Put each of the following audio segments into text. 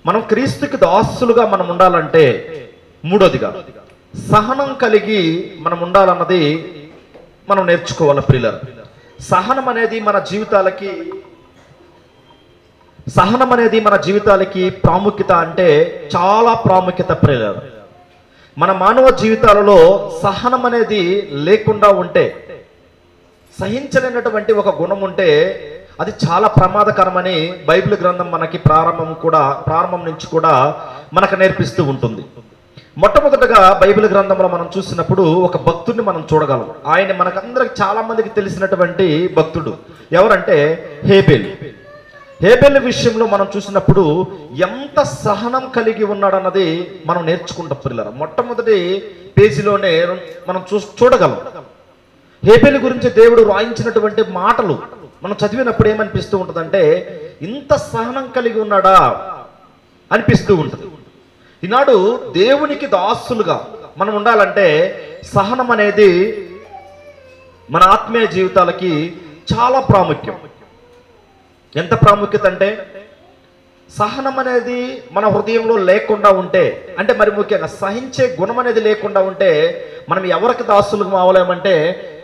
మనం క్రీస్తుకి దాసులుగా మనం ఉండాలంటే మూడోదిగా సహనం కలిగి మనం ఉండాలన్నది మనం నేర్చుకోవాలి ప్రియులారా. సహనం అనేది మన జీవితాలకి ప్రాముఖ్యత అంటే చాలా ప్రాముఖ్యత ప్రియులారా. మన మానవ జీవితాలలో సహనం అనేది లేకుండా ఉంటే, సహించలేనటువంటి ఒక గుణం ఉంటే అది చాలా ప్రమాదకరమని బైబిల్ గ్రంథం మనకి ప్రారంభం నుంచి కూడా మనకు నేర్పిస్తూ ఉంటుంది. మొట్టమొదటగా బైబిల్ గ్రంథంలో మనం చూసినప్పుడు ఒక భక్తుడిని మనం చూడగలం. ఆయన మనకందరికి చాలా మందికి తెలిసినటువంటి భక్తుడు ఎవరంటే హేబెల్ విషయంలో మనం చూసినప్పుడు ఎంత సహనం కలిగి ఉన్నాడన్నది మనం నేర్చుకుంటాం పిల్లలు. మొట్టమొదటి పేజీలోనే మనం చూడగలం. హేబెల్ గురించి దేవుడు రాయించినటువంటి మాటలు మనం చదివినప్పుడు ఏమనిపిస్తూ ఉంటుందంటే, ఇంత సహనం కలిగి ఉన్నాడా అనిపిస్తూ ఉంటుంది. ఈనాడు దేవునికి దాసులుగా మనం ఉండాలంటే సహనం అనేది మన ఆత్మీయ జీవితాలకి చాలా ప్రాముఖ్యం. ఎంత ప్రాముఖ్యత అంటే, సహనం అనేది మన హృదయంలో లేకుండా ఉంటే, అంటే మరి ముఖ్యంగా సహించే గుణం అనేది లేకుండా ఉంటే మనం ఎవరికి దాసులుగా అవలేమంటే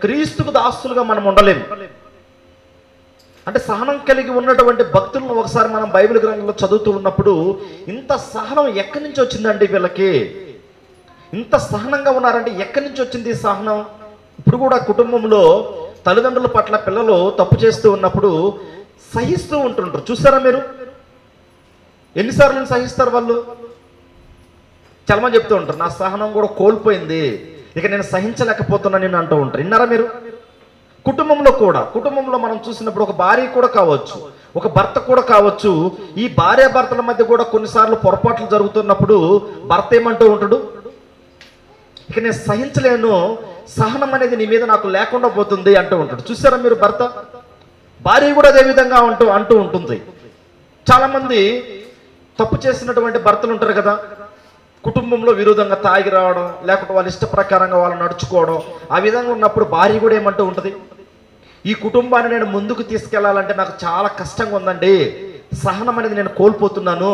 క్రీస్తుకు దాసులుగా మనం ఉండలేము. అంటే సహనం కలిగి ఉన్నటువంటి భక్తులను ఒకసారి మనం బైబిల్ గ్రంథంలో చదువుతూ ఉన్నప్పుడు, ఇంత సహనం ఎక్కడి నుంచి వచ్చిందండి వీళ్ళకి, ఇంత సహనంగా ఉన్నారంటే ఎక్కడి నుంచి వచ్చింది ఈ సహనం? ఇప్పుడు కూడా కుటుంబంలో తల్లిదండ్రుల పట్ల పిల్లలు తప్పు చేస్తూ ఉన్నప్పుడు సహిస్తూ ఉంటుంటారు. చూస్తారా మీరు? ఎన్నిసార్లు సహిస్తారు వాళ్ళు? చాలా మంది చెప్తూ ఉంటారు, నా సహనం కూడా కోల్పోయింది, ఇక నేను సహించలేకపోతున్నాను నేను అంటూ ఉంటారు. విన్నారా మీరు? కుటుంబంలో మనం చూసినప్పుడు ఒక భార్య కూడా కావచ్చు, ఒక భర్త కూడా కావచ్చు. ఈ భార్య భర్తల మధ్య కూడా కొన్నిసార్లు పొరపాట్లు జరుగుతున్నప్పుడు భర్త ఏమంటూ ఉంటాడు, ఇక నేను సహించలేను, సహనం అనేది నీ మీద నాకు లేకుండా పోతుంది అంటూ ఉంటాడు. చూసారా మీరు? భార్య కూడా అదే విధంగా అంటూ ఉంటుంది. చాలా మంది తప్పు చేసినటువంటి భర్తలు ఉంటారు కదా, కుటుంబంలో విరోధంగా తాగి రావడం, లేకపోతే వాళ్ళ ఇష్ట ప్రకారంగా వాళ్ళు నడుచుకోవడం, ఆ విధంగా ఉన్నప్పుడు భార్య కూడా ఏమంటూ ఉంటుంది, ఈ కుటుంబాన్ని నేను ముందుకు తీసుకెళ్లాలంటే నాకు చాలా కష్టంగా ఉందండి, సహనం అనేది నేను కోల్పోతున్నాను.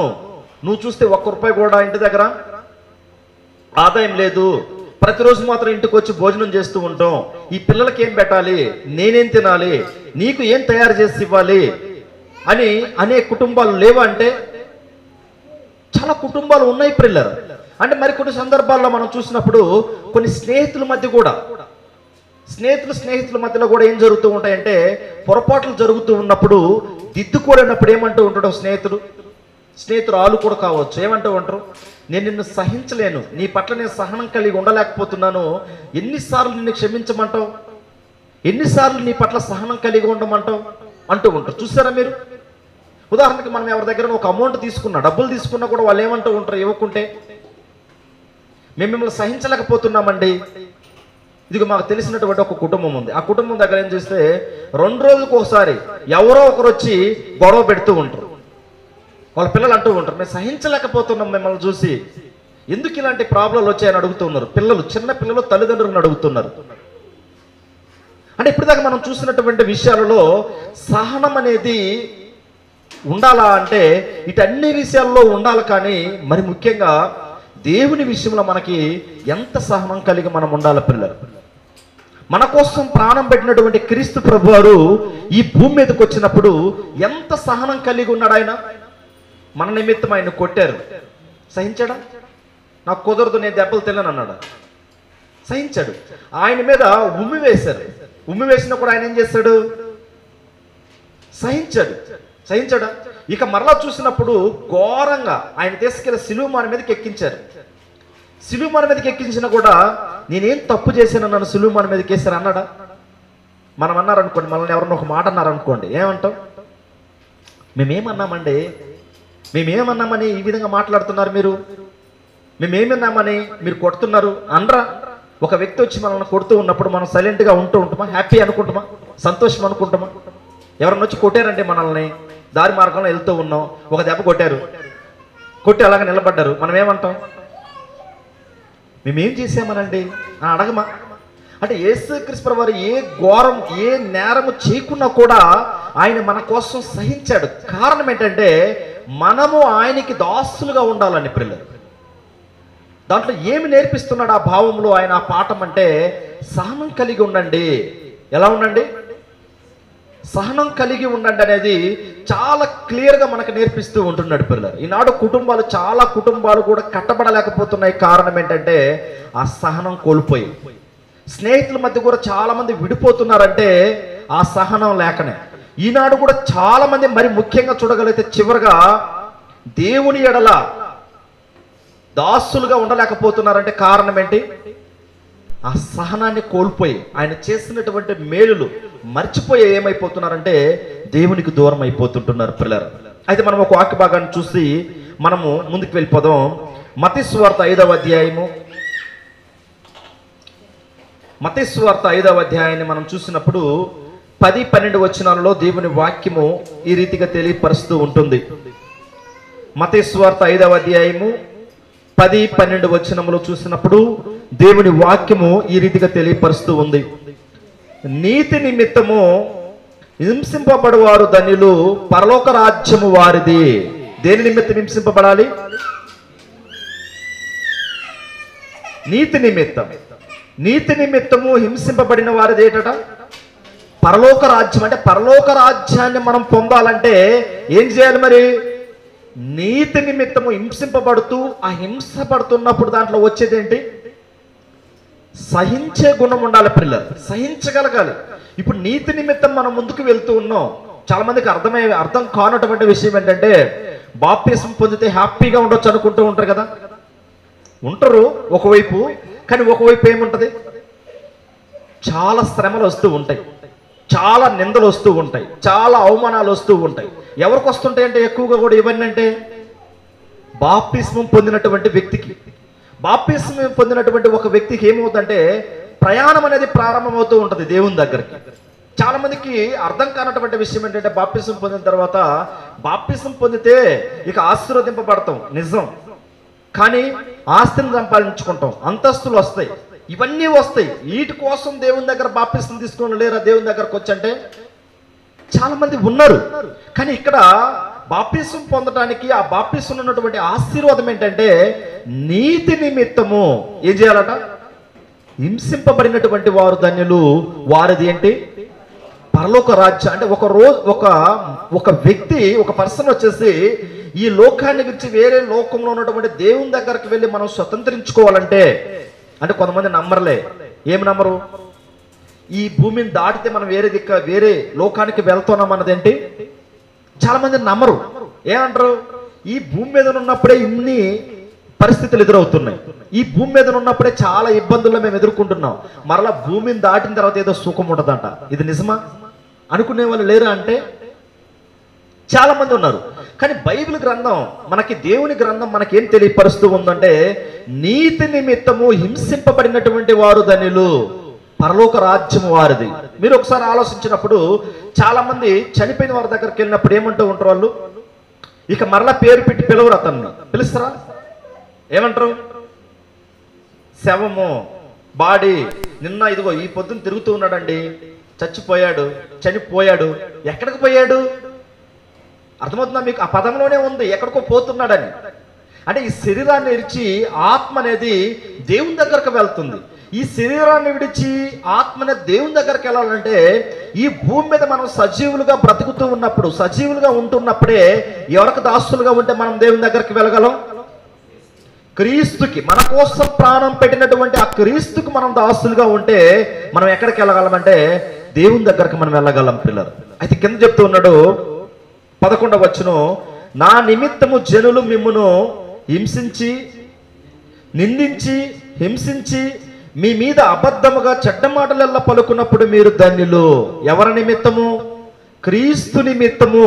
నువ్వు చూస్తే ₹1 కూడా ఇంటి దగ్గర ఆదాయం లేదు, ప్రతిరోజు మాత్రం ఇంటికి వచ్చి భోజనం చేస్తూ ఉంటాం, ఈ పిల్లలకి ఏం పెట్టాలి, నేనేం తినాలి, నీకు ఏం తయారు చేసి ఇవ్వాలి అని అనే కుటుంబాలు లేవా అంటే చాలా కుటుంబాలు ఉన్నాయి పిల్లలు. అంటే మరి కొన్ని సందర్భాల్లో మనం చూసినప్పుడు కొన్ని స్నేహితుల మధ్యలో కూడా ఏం జరుగుతూ ఉంటాయంటే, పొరపాట్లు జరుగుతూ ఉన్నప్పుడు దిద్దుకోలేనప్పుడు ఏమంటూ ఉంటాడు స్నేహితురాలు కూడా కావచ్చు, ఏమంటూ ఉంటారు, నేను నిన్ను సహించలేను, నీ పట్ల నేను సహనం కలిగి ఉండలేకపోతున్నాను, ఎన్నిసార్లు నిన్ను క్షమించమంటావు, ఎన్నిసార్లు నీ పట్ల సహనం కలిగి ఉండమంటావు అంటూ ఉంటారు. చూసారా మీరు? ఉదాహరణకి మనం ఎవరి దగ్గర ఒక అమౌంట్ తీసుకున్నా, డబ్బులు తీసుకున్నా కూడా వాళ్ళు ఏమంటూ ఉంటారు, ఇవ్వకుంటే, మేము మిమ్మల్ని సహించలేకపోతున్నామండి. ఇదిగో మాకు తెలిసినటువంటి ఒక కుటుంబం ఉంది. ఆ కుటుంబం దగ్గర ఏం చేస్తే 2 రోజులకు ఒకసారి ఎవరో ఒకరు వచ్చి గొడవ పెడుతూ ఉంటారు. వాళ్ళ పిల్లలు అంటూ ఉంటారు, మేము సహించలేకపోతున్నాం మిమ్మల్ని చూసి, ఎందుకు ఇలాంటి ప్రాబ్లంలు వచ్చాయని అడుగుతున్నారు. చిన్న పిల్లలు తల్లిదండ్రులను అడుగుతున్నారు. అంటే ఇప్పటిదాకా మనం చూసినటువంటి విషయాలలో సహనం అనేది ఉండాలా అంటే ఇటన్ని విషయాల్లో ఉండాలి. కానీ మరి ముఖ్యంగా దేవుని విషయంలో మనకి ఎంత సహనం కలిగి మనం ఉండాలి పిల్లలు. మన కోసం ప్రాణం పెట్టినటువంటి క్రీస్తు ప్రభువారు ఈ భూమి మీదకి వచ్చినప్పుడు ఎంత సహనం కలిగి ఉన్నాడు. ఆయన మన నిమిత్తం ఆయన కొట్టారు, సహించాడా? నాకు కుదరదు, నేను దెబ్బలు తినను అన్నాడు, సహించాడు. ఆయన మీద ఉమ్మి వేసినా కూడా ఆయన ఏం చేశాడు? సహించాడా? ఇక మరలా చూసినప్పుడు ఘోరంగా ఆయన తీసుకెళ్ళి సిలువ మాన మీదకి ఎక్కించారు. సిలువ మాన మీదకి ఎక్కించినా కూడా నేనేం తప్పు చేశాను, నన్ను సిలువ మాన మీదకి వేశారు అన్నాడా? మనం అన్నారనుకోండి, మనల్ని ఎవరన్నా ఒక మాట అన్నారనుకోండి, ఏమంటాం? మేమేమన్నామని ఈ విధంగా మాట్లాడుతున్నారు మీరు, మేమేమన్నామని మీరు కొడుతున్నారు అనరా? ఒక వ్యక్తి వచ్చి మనల్ని కొడుతూ ఉన్నప్పుడు మనం సైలెంట్గా ఉంటామా? హ్యాపీ అనుకుంటామా? సంతోషం అనుకుంటామా? ఎవరన్నా వచ్చి కొట్టారంటే మనల్ని దారి మార్గంలో వెళ్తూ ఉన్నాం, ఒక దెబ్బ కొట్టి అలాగ నిలబడ్డారు, మనం ఏమంటాం? మేమేం చేసామనండి అడగమా? అంటే యేసుక్రీస్తు వారు ఏ ఘోరం ఏ నేరము చేయకున్నా కూడా ఆయన మన కోసం సహించాడు. కారణం ఏంటంటే మనము ఆయనకి దాసులుగా ఉండాలని పిల్లలు. దాంట్లో ఏమి నేర్పిస్తున్నాడు ఆ భావంలో ఆయన ఆ పాఠం అంటే, సహనం కలిగి ఉండండి. ఎలా ఉండండి? సహనం కలిగి ఉండండి అనేది చాలా క్లియర్గా మనకు నేర్పిస్తూ ఉంటున్నాడు పిల్లలు. ఈనాడు చాలా కుటుంబాలు కూడా కట్టబడలేకపోతున్నాయి. కారణం ఏంటంటే ఆ సహనం కోల్పోయి. స్నేహితుల మధ్య కూడా చాలా మంది విడిపోతున్నారంటే ఆ సహనం లేకనే. ఈనాడు కూడా చాలా మంది, మరి ముఖ్యంగా చూడగలిగితే చివరిగా దేవుని ఎడల దాసులుగా ఉండలేకపోతున్నారంటే కారణం ఏంటి? ఆ సహనాన్ని కోల్పోయి, ఆయన చేసినటువంటి మేలులు మర్చిపోయి ఏమైపోతున్నారంటే దేవునికి దూరం అయిపోతుంటున్నారు పిల్లలు. అయితే మనం ఒక వాక్య భాగాన్ని చూసి మనము ముందుకు వెళ్ళిపోదాం. మత్తయి సువార్త 5వ అధ్యాయము. మత్తయి సువార్త 5వ అధ్యాయాన్ని మనం చూసినప్పుడు 10-12 వచనాలలో దేవుని వాక్యము ఈ రీతిగా తెలియపరుస్తూ ఉంటుంది. మత్తయి సువార్త 5వ అధ్యాయము 10-12 వచనములు చూసినప్పుడు దేవుని వాక్యము ఈ రీతిగా తెలియపరుస్తూ ఉంది. నీతి నిమిత్తము హింసింపబడువారు ధన్యులు, పరలోక రాజ్యము వారిది. దేని నిమిత్తం హింసింపబడాలి? నీతి నిమిత్తం. నీతి నిమిత్తము హింసింపబడిన వారిది ఏటట? పరలోక రాజ్యం. అంటే పరలోక రాజ్యాన్ని మనం పొందాలంటే ఏం చేయాలి మరి? నీతి నిమిత్తము హింసింపబడుతూ, ఆ హింసపడుతున్నప్పుడు దాంట్లో వచ్చేది ఏంటి? సహించే గుణం ఉండాలి పిల్లలు, సహించగలగాలి. ఇప్పుడు నీతి నిమిత్తం మనం ముందుకు వెళ్తూ ఉన్నాం. చాలా మందికి అర్థం కానటువంటి విషయం ఏంటంటే, బాప్తిసం పొందితే హ్యాపీగా ఉండొచ్చు అనుకుంటూ ఉంటారు కదా. ఉంటారు ఒకవైపు, కానీ ఒకవైపు ఏముంటది? చాలా శ్రమలు వస్తూ ఉంటాయి, చాలా నిందలు వస్తూ ఉంటాయి, చాలా అవమానాలు వస్తూ ఉంటాయి. ఎవరికి వస్తుంటాయి అంటే ఎక్కువగా కూడా ఇవన్నీ అంటే బాప్తిస్మం పొందినటువంటి వ్యక్తికి. బాప్తిస్మం పొందినటువంటి ఒక వ్యక్తికి ఏమవుతుందంటే ప్రయాణం అనేది ప్రారంభమవుతూ ఉంటుంది దేవుని దగ్గరికి. చాలా మందికి అర్థం కానటువంటి విషయం ఏంటంటే, బాప్తిస్మం పొందిన తర్వాత బాప్తిస్మం పొందితే ఇక ఆశీర్వదింపబడతాం నిజం, కానీ ఆస్తిని సంపాదించుకుంటాం, అంతస్తులు వస్తాయి, ఇవన్నీ వస్తాయి. వీటి కోసం దేవుని దగ్గర బాప్తిస్మం తీసుకొని లేరా దేవుని దగ్గరకు వచ్చంటే చాలా మంది ఉన్నారు. కానీ ఇక్కడ బాప్తిస్మం పొందడానికి, ఆ బాప్తిస్మం ఉన్నటువంటి ఆశీర్వాదం ఏంటంటే, నీతి నిమిత్తము ఏం చేయాలట? హింసింపబడినటువంటి వారు ధన్యులు, వారిది ఏంటి? పరలోక రాజ్యం. అంటే ఒక వ్యక్తి, ఒక పర్సన్ వచ్చేసి ఈ లోకాన్ని విడిచి వేరే లోకంలో ఉన్నటువంటి దేవుని దగ్గరికి వెళ్ళి మనం స్వతంత్రించుకోవాలంటే, అంటే కొంతమంది నమ్మరులే. ఏమి నమ్మరు? ఈ భూమిని దాటితే మనం వేరే లోకానికి వెళ్తున్నాం అన్నదేంటి? చాలా మంది నమ్మరు. ఏమంటారు? ఈ భూమి మీద ఉన్నప్పుడే ఇన్ని పరిస్థితులు ఎదురవుతున్నాయి, ఈ భూమి మీద ఉన్నప్పుడే చాలా ఇబ్బందుల్లో మేము ఎదుర్కొంటున్నాం, మరలా భూమిని దాటిన తర్వాత ఏదో సుఖం ఉంటుందంట. ఇది నిజమా అనుకునే వాళ్ళు లేరా అంటే చాలా మంది ఉన్నారు. కానీ బైబిల్ గ్రంథం, మనకి దేవుని గ్రంథం మనకేం తెలియపరుస్తూ ఉందంటే, నీతి నిమిత్తము హింసింపబడినటువంటి వారు ధన్యులు, పరలోక రాజ్యము వారిది. మీరు ఒకసారి ఆలోచించినప్పుడు చాలా మంది చనిపోయిన వారి దగ్గరికి వెళ్ళినప్పుడు ఏమంటూ ఉంటారు వాళ్ళు? ఇక మరలా పేరు పెట్టి పిలవరు, అతన్ని పిలుస్తారా? ఏమంటారు? శవము, బాడీ, నిన్న ఇదిగో ఈ పొద్దున తిరుగుతూ ఉన్నాడండి, చనిపోయాడు. ఎక్కడికి పోయాడు? అర్థమవుతుందా మీకు? ఆ పదంలోనే ఉంది, ఎక్కడికో పోతున్నాడని. అంటే ఈ శరీరాన్ని విడిచి ఆత్మ అనేది దేవుని దగ్గరకు వెళ్తుంది. ఈ శరీరాన్ని విడిచి ఆత్మ అనేది దేవుని దగ్గరికి వెళ్ళాలంటే, ఈ భూమి మీద మనం సజీవులుగా బ్రతుకుతూ ఉన్నప్పుడు, సజీవులుగా ఉంటున్నప్పుడే ఎవరికి దాసులుగా ఉంటే మనం దేవుని దగ్గరికి వెళ్ళగలం? క్రీస్తుకి, మన కోసం ప్రాణం పెట్టినటువంటి ఆ క్రీస్తుకి మనం దాసులుగా ఉంటే మనం ఎక్కడికి వెళ్ళగలమంటే దేవుని దగ్గరికి మనం వెళ్ళగలం పిల్లలు. అయితే కింద చెప్తూ ఉన్నాడు 11వ వచనం, నా నిమిత్తము జనులు మిమ్మును హింసించి, నిందించి, హింసించి మీ మీద అబద్ధముగా చెడ్డ మాటలెల్లా పలుకున్నప్పుడు మీరు ధన్యులు. ఎవరి నిమిత్తము? క్రీస్తు నిమిత్తము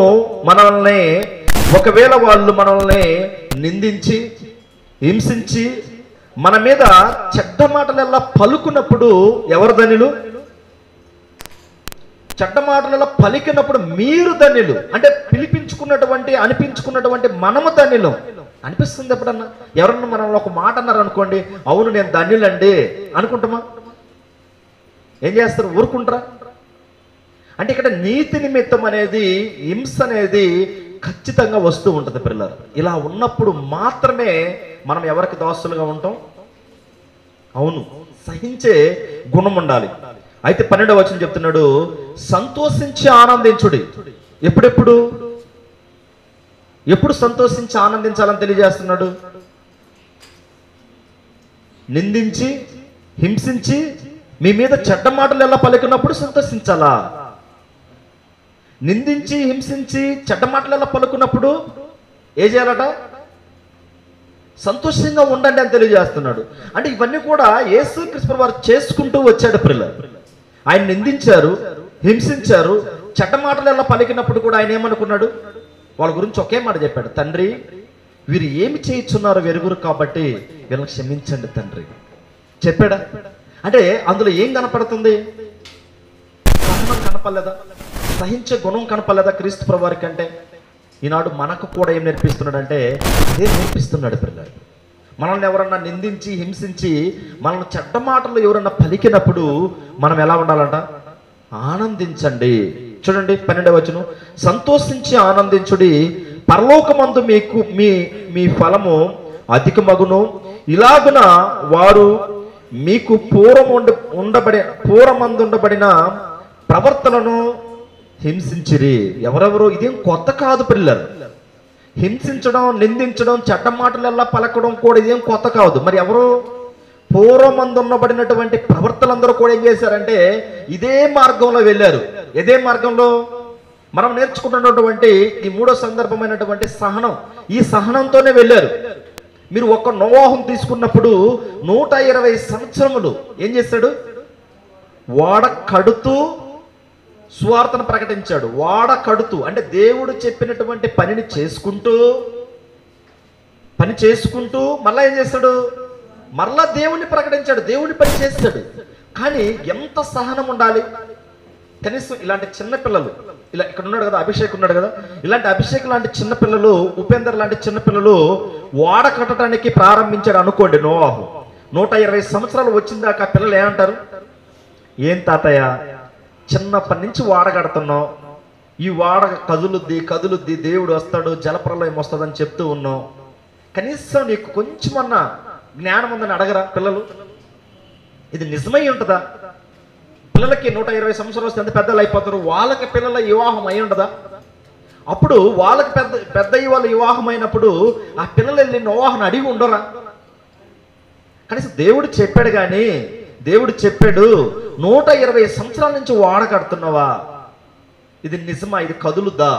మనల్ని, ఒకవేళ వాళ్ళు మనల్ని నిందించి, హింసించి, మన మీద చెడ్డ మాటలెల్లా పలుకున్నప్పుడు ఎవరు ధన్యులు? చెడ్డ మాటలలో పలికినప్పుడు మీరు ధన్యులు. అంటే అనిపించుకున్నటువంటి మనము ధన్యులు అనిపిస్తుంది. ఎప్పుడన్నా ఎవరన్నా మనల్ని ఒక మాట అన్నారు అనుకోండి, అవును నేను ధన్యులండి అనుకుంటామా? ఏం చేస్తారు? ఊరుకుంటారా? అంటే ఇక్కడ నీతి నిమిత్తం అనేది, హింస అనేది ఖచ్చితంగా వస్తూ ఉంటుంది పిల్లలు. ఇలా ఉన్నప్పుడు మాత్రమే మనం ఎవరికి దాసులుగా ఉంటాం? అవును, సహించే గుణం ఉండాలి. అయితే 12వ వచనం చెప్తున్నాడు, సంతోషించి ఆనందించుడి. ఎప్పుడు సంతోషించి ఆనందించాలని తెలియజేస్తున్నాడు? నిందించి హింసించి మీ మీద చెడ్డ మాటలు ఎలా పలికినప్పుడు సంతోషించాలా? నిందించి హింసించి చెడ్డ మాటలు ఎలా పలుకున్నప్పుడు ఏం చేయాలట? సంతోషంగా ఉండండి అని తెలియజేస్తున్నాడు. అంటే ఇవన్నీ కూడా యేసుక్రీస్తు వారు చేసుకుంటూ వచ్చాడు పిల్లలు. ఆయన నిందించారు, హింసించారు, చెడ్డ మాటలు ఎలా పలికినప్పుడు కూడా ఆయన ఏమనుకున్నాడు? వాళ్ళ గురించి ఒకే మాట చెప్పాడు, తండ్రి వీరు ఏమి చేయించున్నారో వెరుగురు కాబట్టి వీళ్ళని క్షమించండి తండ్రి చెప్పాడా? అంటే అందులో ఏం కనపడుతుంది? సహనం కనపడలేదా? సహించే గుణం కనపడలేదా క్రీస్తు ప్రభువు వారికి? అంటే ఈనాడు మనకు కూడా ఏం నేర్పిస్తున్నాడంటే అదే నేర్పిస్తున్నాడు పిల్లలు. మనల్ని ఎవరన్నా నిందించి హింసించి మనల్ని చెడ్డ మాటలు ఎవరన్నా పలికినప్పుడు మనం ఎలా ఉండాలంట? ఆనందించండి. చూడండి 12వ వచనం, సంతోషించి ఆనందించుడి, పరలోకమందు మీకు మీ ఫలము అధికమగును. ఇలాగున వారు మీకు పూర్వమందుండబడిన ప్రవర్తనను హింసించిరి. ఎవరెవరు? ఇదేం కొత్త కాదు పిల్లలు. హింసించడం, నిందించడం, చెడ్డ మాటలల్లా పలకడం కూడా ఇదేం కొత్త కాదు. మరి ఎవరు? పూర్వమందున్నబడినటువంటి ప్రవర్తనందరూ కూడా ఏం చేశారంటే ఇదే మార్గంలో వెళ్ళారు. ఇదే మార్గంలో మనం నేర్చుకుంటున్నటువంటి ఈ 3వ సందర్భమైనటువంటి సహనం, ఈ సహనంతోనే వెళ్ళారు. మీరు ఒక్క నోవాహును తీసుకున్నప్పుడు 120 సంవత్సరములు ఏం చేశాడు? వాడ కడుతూ సువార్తను ప్రకటించాడు. వాడ కడుతూ అంటే దేవుడు చెప్పినటువంటి పని చేసుకుంటూ మళ్ళా ఏం చేస్తాడు? మరలా దేవుణ్ణి ప్రకటించాడు, దేవుని పని చేస్తాడు. కానీ ఎంత సహనం ఉండాలి? కనీసం ఇలాంటి చిన్నపిల్లలు, ఇలా ఇక్కడ ఉన్నాడు కదా అభిషేక్ ఉన్నాడు కదా, ఇలాంటి అభిషేక్ లాంటి చిన్నపిల్లలు, ఉపేందర్ లాంటి చిన్నపిల్లలు వాడ కట్టడానికి ప్రారంభించాడు అనుకోండి. నోవాహు 120 సంవత్సరాలు వచ్చిందాక పిల్లలు ఏమంటారు? ఏం తాతయ్య చిన్నప్పటి నుంచి వాడ కడుతున్నావు, ఈ వాడ కదులుద్ది, దేవుడు వస్తాడు, జలప్రలయం వస్తుందని చెప్తూ ఉన్నావు, కనీసం నీకు కొంచెమన్నా జ్ఞానం ఉందని అడగరా పిల్లలు? ఇది నిజమై ఉంటుందా? పిల్లలకి 120 సంవత్సరాలు వస్తే ఎంత పెద్దలు అయిపోతారు. వాళ్ళకి పిల్లల వివాహం అయి ఉండదా? అప్పుడు వాళ్ళకి పెద్ద వాళ్ళ వివాహం అయినప్పుడు ఆ పిల్లలు వెళ్ళి నోవాహును అడిగి ఉండరా? కనీసం దేవుడు చెప్పాడు, కానీ దేవుడు చెప్పాడు 120 సంవత్సరాల నుంచి వాడ కడుతున్నావా, ఇది నిజమా, ఇది కదులుద్దా?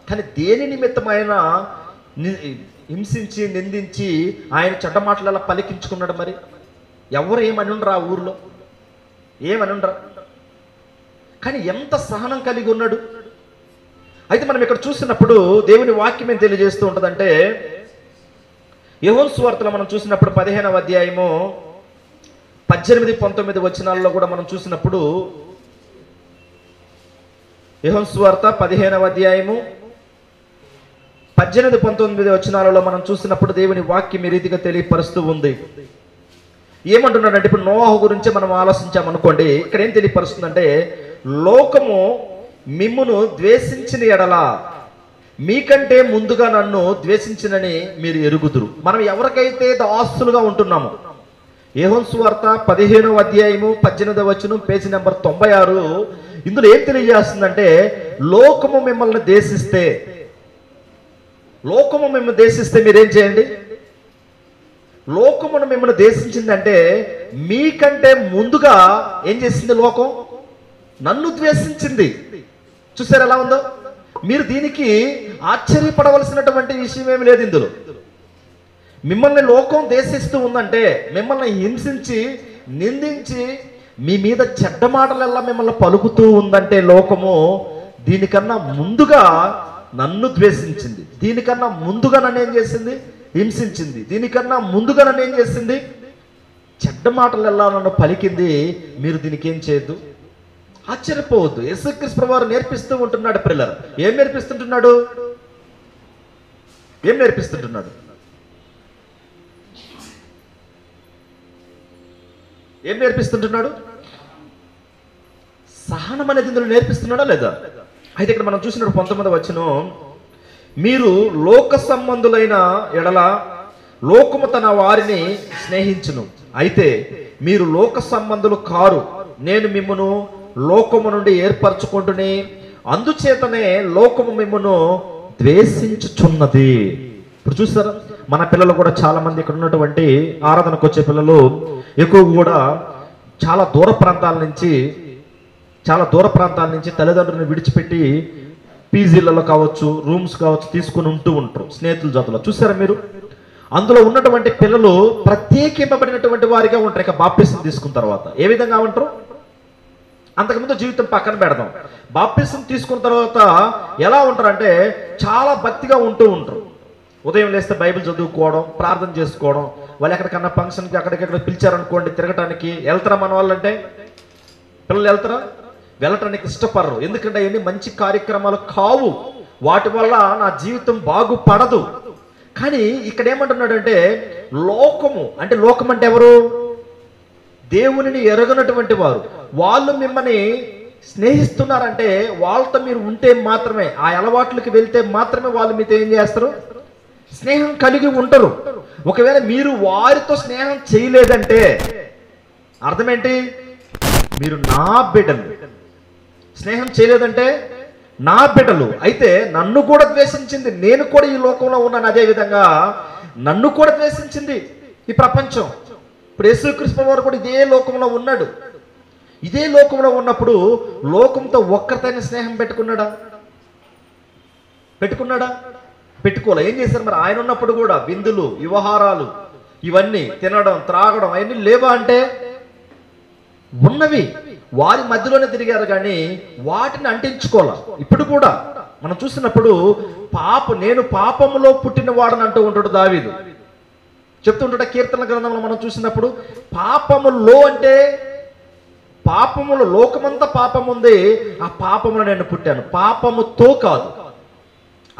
కానీ దేని నిమిత్తమైన హింసించి నిందించి ఆయన చెడ్డ మాటలలో పలికించుకున్నాడు. మరి ఎవరు ఏమని ఉండరా? ఊర్లో ఏమని ఉండరా? కానీ ఎంత సహనం కలిగి ఉన్నాడు. అయితే మనం ఇక్కడ చూసినప్పుడు దేవుని వాక్యం ఏం తెలియజేస్తూ ఉంటుందంటే, యోహాను సువార్తలో మనం చూసినప్పుడు 15వ అధ్యాయము 18-19 వచనాల్లో కూడా మనం చూసినప్పుడు, యోహాను సువార్త 15వ అధ్యాయము 18-19 వచనాలలో మనం చూసినప్పుడు దేవుని వాక్యం ఈ రీతిగా తెలియపరుస్తూ ఉంది. ఏమంటున్నాడంటే, ఇప్పుడు నోవాహు గురించి మనం ఆలోచించామనుకోండి, ఇక్కడ ఏం తెలియపరుస్తుందంటే, లోకము మిమ్మును ద్వేషించిన ఎడల మీకంటే ముందుగా నన్ను ద్వేషించినని మీరు ఎరుగుదురు. మనం ఎవరికైతే దాసులుగా ఉంటున్నామో, యోహాను సువార్త 15వ అధ్యాయము 18వ వచనం పేజీ నెంబర్ 96, ఇందులో ఏం తెలియజేస్తుందంటే, లోకము మిమ్మల్ని దేశిస్తే మీరేం చేయండి? లోకమును మిమ్మల్ని దేశించిందంటే మీకంటే ముందుగా ఏం చేసింది? లోకం నన్ను ద్వేషించింది. చూసారు ఎలా ఉందో? మీరు దీనికి ఆశ్చర్యపడవలసినటువంటి విషయం ఏమి లేదు. ఇందులో మిమ్మల్ని లోకం దేశిస్తూ ఉందంటే, మిమ్మల్ని హింసించి నిందించి మీ మీద చెడ్డ మాటలెల్లా మిమ్మల్ని పలుకుతూ ఉందంటే లోకము దీనికన్నా ముందుగా నన్ను ద్వేషించింది, దీనికన్నా ముందుగా నన్ను ఏం చేసింది? హింసించింది. దీనికన్నా ముందుగా నన్ను ఏం చేసింది? చెడ్డ మాటలెల్లా నన్ను పలికింది. మీరు దీనికి ఏం చేయొద్దు, ఆశ్చర్యపోవద్దు. యేసుక్రీస్తు ప్రభువారు నేర్పిస్తూ ఉంటున్నాడు పిల్లలు. ఏం నేర్పిస్తుంటున్నాడు? సహనం అనేది ఇందులో నేర్పిస్తున్నాడా లేదా? అయితే ఇక్కడ మనం చూసినప్పుడు 19వ వచనం, మీరు లోక సంబంధులైన ఎడల లోకము తన వారిని స్నేహించును, అయితే మీరు లోక సంబంధులు కారు, నేను మిమ్మును లోకము నుండి ఏర్పరచుకుంటుని, అందుచేతనే లోకము మిమ్మును ద్వేషించుచున్నది. ఇప్పుడు చూస్తారా, మన పిల్లలు కూడా చాలా మంది ఇక్కడ ఉన్నటువంటి ఆరాధనకు వచ్చే పిల్లలు ఎక్కువ కూడా చాలా దూర ప్రాంతాల నుంచి తల్లిదండ్రులను విడిచిపెట్టి పీజీలలో కావచ్చు, రూమ్స్ కావచ్చు తీసుకుని ఉంటూ ఉంటారు స్నేహితుల జతలో. చూసారా మీరు? అందులో ఉన్నటువంటి పిల్లలు ప్రత్యేకింపబడినటువంటి వారిగా ఉంటారు. ఇక బాప్టిజం తీసుకున్న తర్వాత ఏ విధంగా ఉంటారు? అంతకుముందు జీవితం పక్కన పెడదాం, బాప్టిజం తీసుకున్న తర్వాత ఎలా ఉంటారంటే చాలా భక్తిగా ఉంటూ ఉంటారు. ఉదయం లేస్తే బైబిల్ చదువుకోవడం, ప్రార్థన చేసుకోవడం, వాళ్ళు ఎక్కడికన్నా ఫంక్షన్కి అక్కడికెక్కడ పిలిచారనుకోండి తిరగటానికి వెళ్తారా? మన వాళ్ళంటే పిల్లలు వెళ్తారా? వెళ్ళటానికి ఇష్టపడరు. ఎందుకంటే అవన్నీ మంచి కార్యక్రమాలు కావు, వాటి వల్ల నా జీవితం బాగుపడదు. కానీ ఇక్కడ ఏమంటున్నాడంటే లోకము అంటే, లోకం అంటే ఎవరు? దేవునిని ఎరగనటువంటి వారు. వాళ్ళు మిమ్మల్ని స్నేహిస్తున్నారంటే వాళ్ళతో మీరు ఉంటే మాత్రమే, ఆ అలవాట్లకి వెళ్తే మాత్రమే వాళ్ళు మీతో ఏం చేస్తారు? స్నేహం కలిగి ఉంటారు. ఒకవేళ మీరు వారితో స్నేహం చేయలేదంటే అర్థమేంటి? మీరు నా బిడ్డలు. స్నేహం చేయలేదంటే నా బిడ్డలు. అయితే నన్ను కూడా ద్వేషించింది, నేను కూడా ఈ లోకంలో ఉన్నాను, అదే విధంగా నన్ను కూడా ద్వేషించింది ఈ ప్రపంచం. ఇప్పుడు యేసుక్రీస్తు వారు కూడా ఇదే లోకంలో ఉన్నాడు. ఇదే లోకంలో ఉన్నప్పుడు లోకంతో ఒక్కరితోనే స్నేహం పెట్టుకున్నాడా? పెట్టుకోలే. ఏం చేశారు మరి? ఆయన ఉన్నప్పుడు కూడా విందులు, వ్యవహారాలు, ఇవన్నీ తినడం, త్రాగడం అవన్నీ లేవా అంటే ఉన్నవి. వారి మధ్యలోనే తిరిగారు కానీ వాటిని అంటించుకోలే. ఇప్పుడు కూడా మనం చూసినప్పుడు నేను పాపములో పుట్టిన వాడని అంటూ ఉంటాడు దావీదు. చెప్తుంటాడు కీర్తన గ్రంథంలో మనం చూసినప్పుడు, పాపములో అంటే పాపములో లోకమంతా పాపం ఉంది, ఆ పాపములో నేను పుట్టాను, పాపముతో కాదు.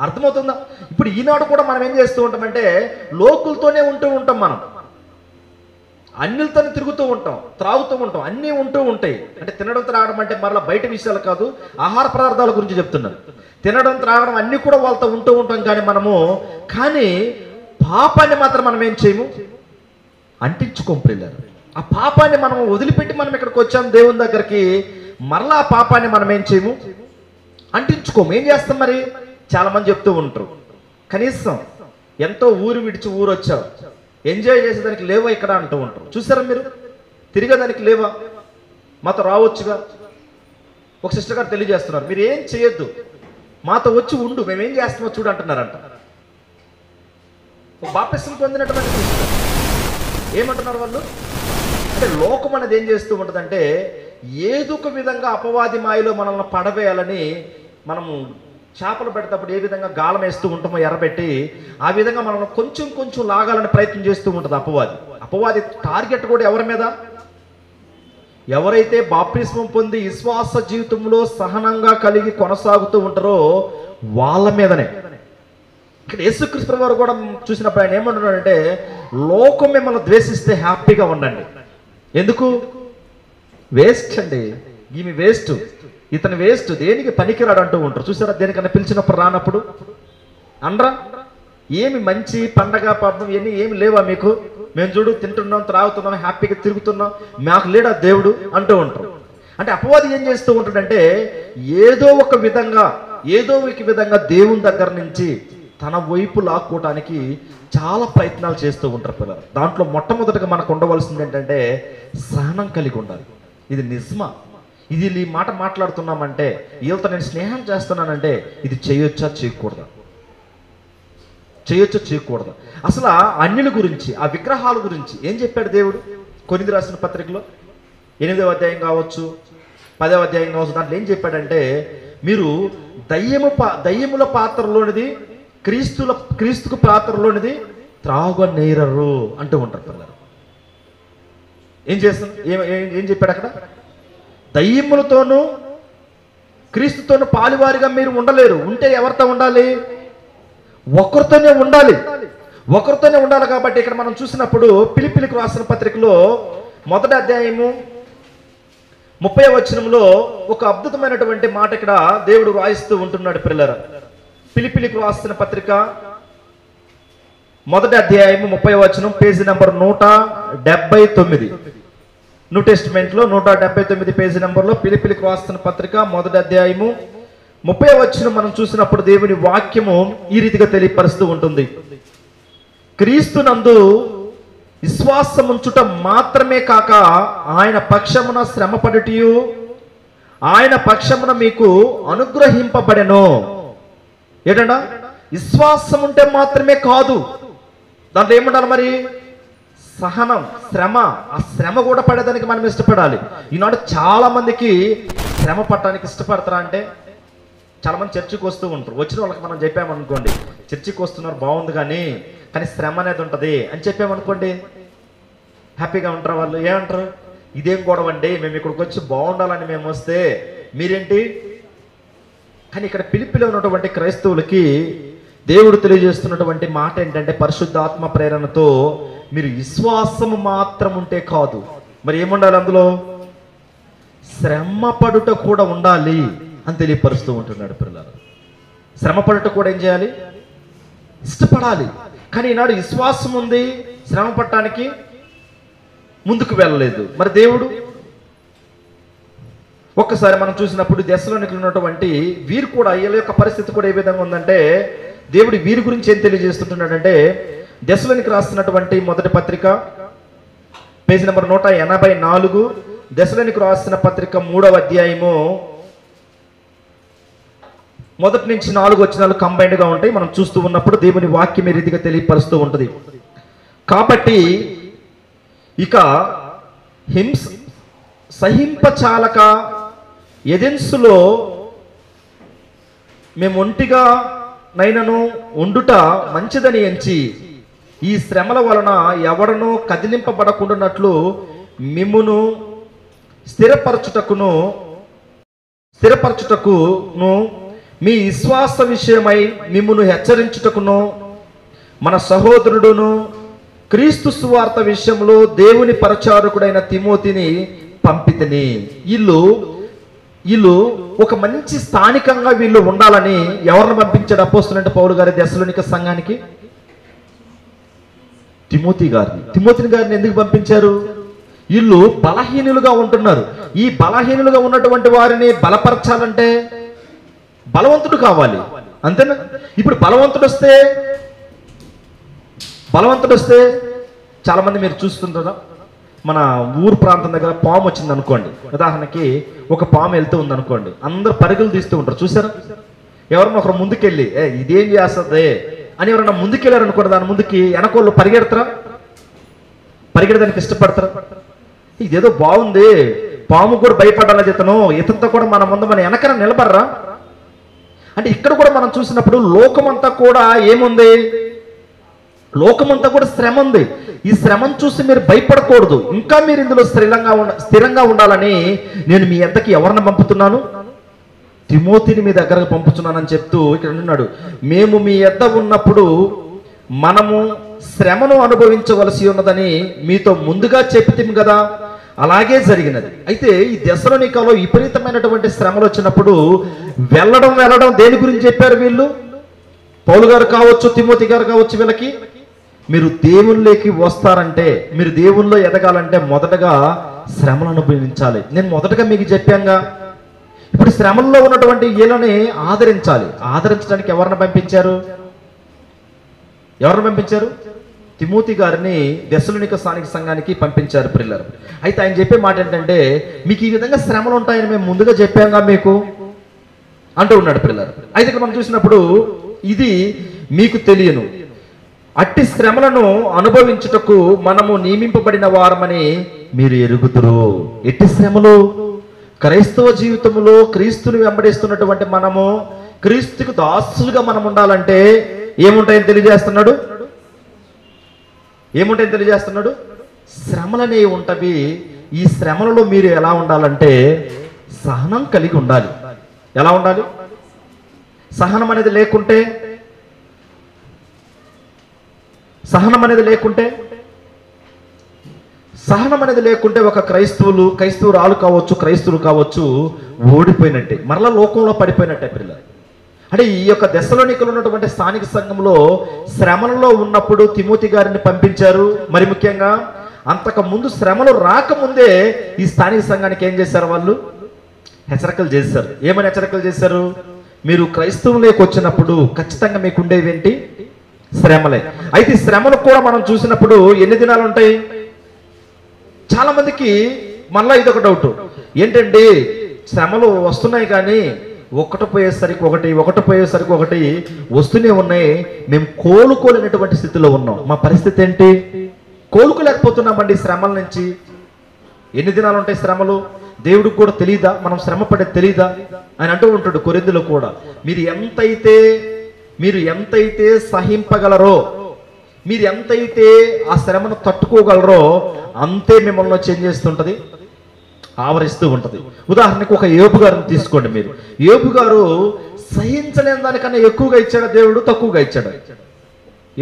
అర్థమవుతుందా? ఇప్పుడు ఈనాడు కూడా మనం ఏం చేస్తూ ఉంటామంటే లోకులతోనే ఉంటూ ఉంటాం. మనం అన్నిలతోనే తిరుగుతూ ఉంటాం, త్రాగుతూ ఉంటాం, అన్నీ ఉంటూ ఉంటాయి. అంటే తినడం త్రాగడం అంటే మరలా బయట విషయాలు కాదు, ఆహార పదార్థాల గురించి చెప్తున్నాను. తినడం త్రాగడం అన్నీ కూడా వాళ్ళతో ఉంటూ ఉంటాం. కానీ పాపాన్ని మాత్రం మనం ఏం చేయము, అంటించుకోం పిల్లలు. ఆ పాపాన్ని మనం వదిలిపెట్టి మనం ఇక్కడికి వచ్చాం దేవుని దగ్గరికి, మరలా ఆ పాపాన్ని మనం ఏం చేయము, అంటించుకోము. ఏం చేస్తాం మరి? చాలా మంది చెప్తూ ఉంటారు, కనీసం ఎంతో ఊరు విడిచి ఊరు వచ్చావు, ఎంజాయ్ చేసేదానికి లేవా ఇక్కడ అంటూ ఉంటారు. చూసారా మీరు? తిరిగేదానికి లేవా? మాతో రావచ్చుగా. ఒక సిస్టర్ గారు తెలియజేస్తున్నారు, మీరు ఏం చేయొద్దు, మాతో వచ్చి ఉండు, మేమేం చేస్తామో చూడు అంటున్నారంట. బాప్తిసం పొందినటువంటి సిస్టర్ ఏమంటున్నారు వాళ్ళు అంటే, లోకం అనేది ఏం చేస్తూ ఉంటుందంటే ఏదో ఒక విధంగా అపవాది మాయలో మనల్ని పడవేయాలని, మనము చేపలు పెడేటప్పుడు ఏ విధంగా గాలం వేస్తూ ఉంటామో ఎర్రబెట్టి, ఆ విధంగా మనం కొంచెం లాగాలని ప్రయత్నం చేస్తూ ఉంటుంది అపవాది టార్గెట్ కూడా ఎవరి మీద? ఎవరైతే బాప్తిస్మం పొంది విశ్వాస జీవితంలో సహనంగా కలిగి కొనసాగుతూ ఉంటారో వాళ్ళ మీదనే. ఇక్కడ యేసుక్రీస్తు వారు కూడా చూసినప్పుడు ఆయన ఏమంటున్నాడంటే, లోకం మిమ్మల్ని ద్వేషిస్తే హ్యాపీగా ఉండండి. ఎందుకు? వేస్ట్ అండి, ఈమె వేస్ట్, ఇతను వేస్ట్, దేనికి పనికిరాడు అంటూ ఉంటారు. చూసారా? దేనికన్నా పిలిచినప్పుడు రానప్పుడు అనరా? ఏమి మంచి పండగ పబ్బం ఇవన్నీ ఏమి లేవా మీకు? మేము చూడు తింటున్నాం, త్రాగుతున్నాం, హ్యాపీగా తిరుగుతున్నాం, మాకు లేడా దేవుడు అంటూ ఉంటారు. అంటే అపవాది ఏం చేస్తూ ఉంటాడంటే ఏదో ఒక విధంగా దేవుని దగ్గర నుంచి తన వైపు లాక్కోవటానికి చాలా ప్రయత్నాలు చేస్తూ ఉంటారు పిల్లలు. దాంట్లో మొట్టమొదటిగా మనకు ఉండవలసింది ఏంటంటే సహనం కలిగి ఉండాలి. ఇది నిజమా? ఇది ఈ మాట మాట్లాడుతున్నామంటే, వీళ్ళతో నేను స్నేహం చేస్తున్నానంటే ఇది చేయొచ్చా చేయకూడదా? అసలు ఆ అన్యుల గురించి, ఆ విగ్రహాల గురించి ఏం చెప్పాడు దేవుడు? కొరింథీ రాసిన పత్రికలో 8వ అధ్యాయం కావచ్చు, 10వ అధ్యాయం కావచ్చు, దాంట్లో ఏం చెప్పాడంటే, మీరు దయ్యముల పాత్రలోనిది క్రీస్తుకు పాత్రలోనిది త్రాగనేరరు అంటూ ఉంటారు పిల్లలు. ఏం చెప్పాడు అక్కడ? దయ్యములతోనూ క్రీస్తుతోనూ పాలువారిగా మీరు ఉండలేరు. ఉంటే ఎవరితో ఉండాలి? ఒకరితోనే ఉండాలి. కాబట్టి ఇక్కడ మనం చూసినప్పుడు ఫిలిప్పీయులకు రాసిన పత్రికలో 1వ అధ్యాయము 30వ వచనంలో ఒక అద్భుతమైనటువంటి మాట ఇక్కడ దేవుడు రాయిస్తూ ఉంటున్నాడు పిల్లల. ఫిలిప్పీలకు రాసిన పత్రిక 1వ అధ్యాయం 30వ వచనం, పేజీ నంబర్ 179. న్యూ టెస్టిమెంట్ లో 179 పేజీ నంబర్లో ఫిలిప్పీలకు రాసిన పత్రిక 1వ అధ్యాయము 30వ వచనం మనం చూసినప్పుడు దేవుని వాక్యము ఈ రీతిగా తెలియపరుస్తూ ఉంటుంది. క్రీస్తునందు విశ్వాసముంచుట మాత్రమే కాక ఆయన పక్షమున శ్రమపడుటయు ఆయన పక్షమున మీకు అనుగ్రహింపబడెను. ఏంటంట? విశ్వాసం ఉంటే మాత్రమే కాదు, దాంట్లో ఏముండాలి మరి? సహనం, శ్రమ. ఆ శ్రమ కూడా పడేదానికి మనం ఇష్టపడాలి. ఈనాడు చాలా మందికి శ్రమ పడటానికి ఇష్టపడతారా అంటే, చాలా మంది చర్చికి వస్తూ ఉంటారు. వచ్చిన వాళ్ళకి మనం చెప్పామనుకోండి, చర్చికి వస్తున్నారు బాగుంది కానీ శ్రమ అనేది ఉంటుంది అని చెప్పామనుకోండి, హ్యాపీగా ఉంటారు వాళ్ళు. ఏమంటారు? ఇదేం గొడవ అండి, మేము ఇక్కడికి వచ్చి బాగుండాలని మేము వస్తే మీరేంటి? కానీ ఇక్కడ ఫిలిప్పీలో ఉన్నటువంటి క్రైస్తవులకి దేవుడు తెలియజేస్తున్నటువంటి మాట ఏంటంటే, పరిశుద్ధాత్మ ప్రేరణతో మీరు విశ్వాసము మాత్రం ఉంటే కాదు, మరి ఏముండాలి? అందులో శ్రమ పడుట కూడా ఉండాలి అని తెలియపరుస్తూ ఉంటున్నాడు పిల్లలు. శ్రమ పడుట కూడా ఏం చేయాలి? ఇష్టపడాలి. కానీ ఈనాడు విశ్వాసం ఉంది, శ్రమ పడటానికి ముందుకు వెళ్ళలేదు. మరి దేవుడు ఒక్కసారి మనం చూసినప్పుడు దశలోనికి ఉన్నటువంటి వీరు కూడా, వీళ్ళ యొక్క పరిస్థితి కూడా ఏ విధంగా ఉందంటే, దేవుడు వీరి గురించి ఏం తెలియజేస్తుంటున్నాడంటే, దశలోనికి రాస్తున్నటువంటి మొదటి పత్రిక పేజీ నెంబర్ 184, దశలోనికి రాసిన పత్రిక 3వ అధ్యాయము 1 నుంచి 4 వచనాలు కంబైన్డ్ గా ఉంటాయి. మనం చూస్తూ ఉన్నప్పుడు దేవుని వాక్యం ఈ రీతిగా తెలియపరుస్తూ ఉంటుంది. కాబట్టి ఇక సహింపచాలక ఎదెన్సులో మేము ఒంటిగా నైనను ఉండుట మంచిదని ఎంచి ఈ శ్రమల వలన ఎవడనూ కదిలింపబడకుండానట్లు మిమ్మును స్థిరపరచుటకును మీ విశ్వాస విషయమై మిమ్మును హెచ్చరించుటకును మన సహోదరుడును క్రీస్తు సువార్త విషయంలో దేవుని పరిచారకుడైన తిమోతిని పంపితిని. వీళ్ళు ఒక మంచి స్థానికంగా వీళ్ళు ఉండాలని ఎవరిని పంపించాడు అపోస్తలుడైన పౌలు గారి దెస్సలోనిక సంఘానికి? తిమోతిని గారిని ఎందుకు పంపించారు? వీళ్ళు బలహీనులుగా ఉంటున్నారు. ఈ బలహీనులుగా ఉన్నటువంటి వారిని బలపరచాలంటే బలవంతుడు కావాలి, అంతేనా? ఇప్పుడు బలవంతుడు వస్తే చాలా మంది మీరు చూస్తుంటారా, మన ఊరు ప్రాంతం దగ్గర పాము వచ్చింది అనుకోండి, ఉదాహరణకి ఒక పాము వెళ్తూ ఉంది అనుకోండి, అందరు పరుగులు తీస్తూ ఉంటారు. చూసారా? ఎవరన్నా ఒకరు ముందుకెళ్ళి ఇదేం చేస్తుంది అని ఎవరన్నా ముందుకెళ్ళారు అనుకోండి, దాని ముందుకి వెనకోళ్ళు పరిగెడడానికి ఇష్టపడతారా? ఇదేదో బాగుంది, పాము కూడా భయపడాలి, ఇతనితో కూడా మన ముందు మన వెనకన నిలబడరా అంటే. ఇక్కడ కూడా మనం చూసినప్పుడు లోకమంతా కూడా ఏముంది? లోకమంతా కూడా శ్రమ ఉంది. ఈ శ్రమను చూసి మీరు భయపడకూడదు, ఇంకా మీరు ఇందులో స్థిరంగా ఉండాలని నేను మీ ఎద్దకి ఎవరిని పంపుతున్నాను? తిమోతిని మీ దగ్గరకు పంపుతున్నానని చెప్తూ ఇక్కడ ఉన్నాడు. మేము మీ ఎద్ద ఉన్నప్పుడు మనము శ్రమను అనుభవించవలసి ఉన్నదని మీతో ముందుగా చెప్తాం కదా, అలాగే జరిగినది. అయితే ఈ దెస్సలోనికలో విపరీతమైనటువంటి శ్రమలు వచ్చినప్పుడు వెళ్ళడం దేని గురించి చెప్పారు వీళ్ళు? పౌలు గారు కావచ్చు, తిమోతి గారు కావచ్చు, వీళ్ళకి మీరు దేవుళ్ళకి వస్తారంటే, మీరు దేవుళ్ళలో ఎదగాలంటే మొదటగా శ్రమలు అనుభవించాలి. నేను మొదటగా మీకు చెప్పానుగా. ఇప్పుడు శ్రమల్లో ఉన్నటువంటి వీళ్ళని ఆదరించడానికి ఎవరిని పంపించారు? తిమోతి గారిని దెస్సలోనిక స్థానిక సంఘానికి పంపించారు పిల్లలు. అయితే ఆయన చెప్పే మాట ఏంటంటే, మీకు ఈ విధంగా శ్రమలు ఉంటాయని మేము ముందుగా చెప్పాంగా మీకు అంటూ ఉన్నాడు పిల్లలు. అయితే ఇక్కడ మనం చూసినప్పుడు ఇది మీకు తెలియను, అట్టి శ్రమలను అనుభవించుటకు మనము నియమింపబడిన వారమని మీరు ఎరుగుదురు. ఎట్టి శ్రమలు? క్రైస్తవ జీవితంలో క్రీస్తుని వెంబడిస్తున్నటువంటి మనము, క్రీస్తుకు దాసులుగా మనం ఉండాలంటే ఏముంటాయని తెలియజేస్తున్నాడు? శ్రమలనే ఉంటవి. ఈ శ్రమలలో మీరు ఎలా ఉండాలంటే సహనం కలిగి ఉండాలి. ఎలా ఉండాలి? సహనం అనేది లేకుంటే సహనం అనేది లేకుంటే ఒక క్రైస్తవురాలు కావచ్చు, క్రైస్తవులు కావచ్చు, ఓడిపోయినట్టే, మరలా లోకంలో పడిపోయినట్టే పిల్లలు. అంటే ఈ యొక్క దెస్సలోనికలో ఉన్నటువంటి స్థానిక సంఘంలో శ్రమలలో ఉన్నప్పుడు తిమోతి గారిని పంపించారు. మరి ముఖ్యంగా అంతకు ముందు శ్రమలు రాకముందే ఈ స్థానిక సంఘానికి ఏం చేశారు? వాళ్ళు హెచ్చరికలు చేశారు. ఏమని హెచ్చరికలు చేశారు? మీరు క్రైస్తవులోకి వచ్చినప్పుడు ఖచ్చితంగా మీకు ఉండేవేంటి? శ్రమలే. అయితే ఈ శ్రమలు కూడా మనం చూసినప్పుడు ఎన్ని దినాలు ఉంటాయి? చాలా మందికి మళ్ళీ ఇదొక డౌట్ ఏంటండి, శ్రమలు వస్తున్నాయి కానీ ఒకటి పోయేసరికి ఒకటి వస్తూనే ఉన్నాయి, మేము కోలుకోలేనటువంటి స్థితిలో ఉన్నాం. మా పరిస్థితి ఏంటి? కోలుకోలేకపోతున్నామండి శ్రమల నుంచి. ఎన్ని దినాలు ఉంటాయి శ్రమలు? దేవుడికి కూడా తెలియదా? మనం శ్రమ పడేది తెలియదా? ఆయన అంటూ ఉంటాడు కొరింథీయులో కూడా, మీరు ఎంతైతే సహింపగలరో, మీరు ఎంతైతే ఆ శ్రమను తట్టుకోగలరో అంతే మిమ్మల్ని చేంజ్ చేస్తుంటది, ఆవరిస్తూ ఉంటది. ఉదాహరణకు ఒక యోబు గారిని తీసుకోండి. మీరు యోబు గారు సహించలేని దానికన్నా ఎక్కువగా ఇచ్చాడు దేవుడు? తక్కువగా ఇచ్చాడు?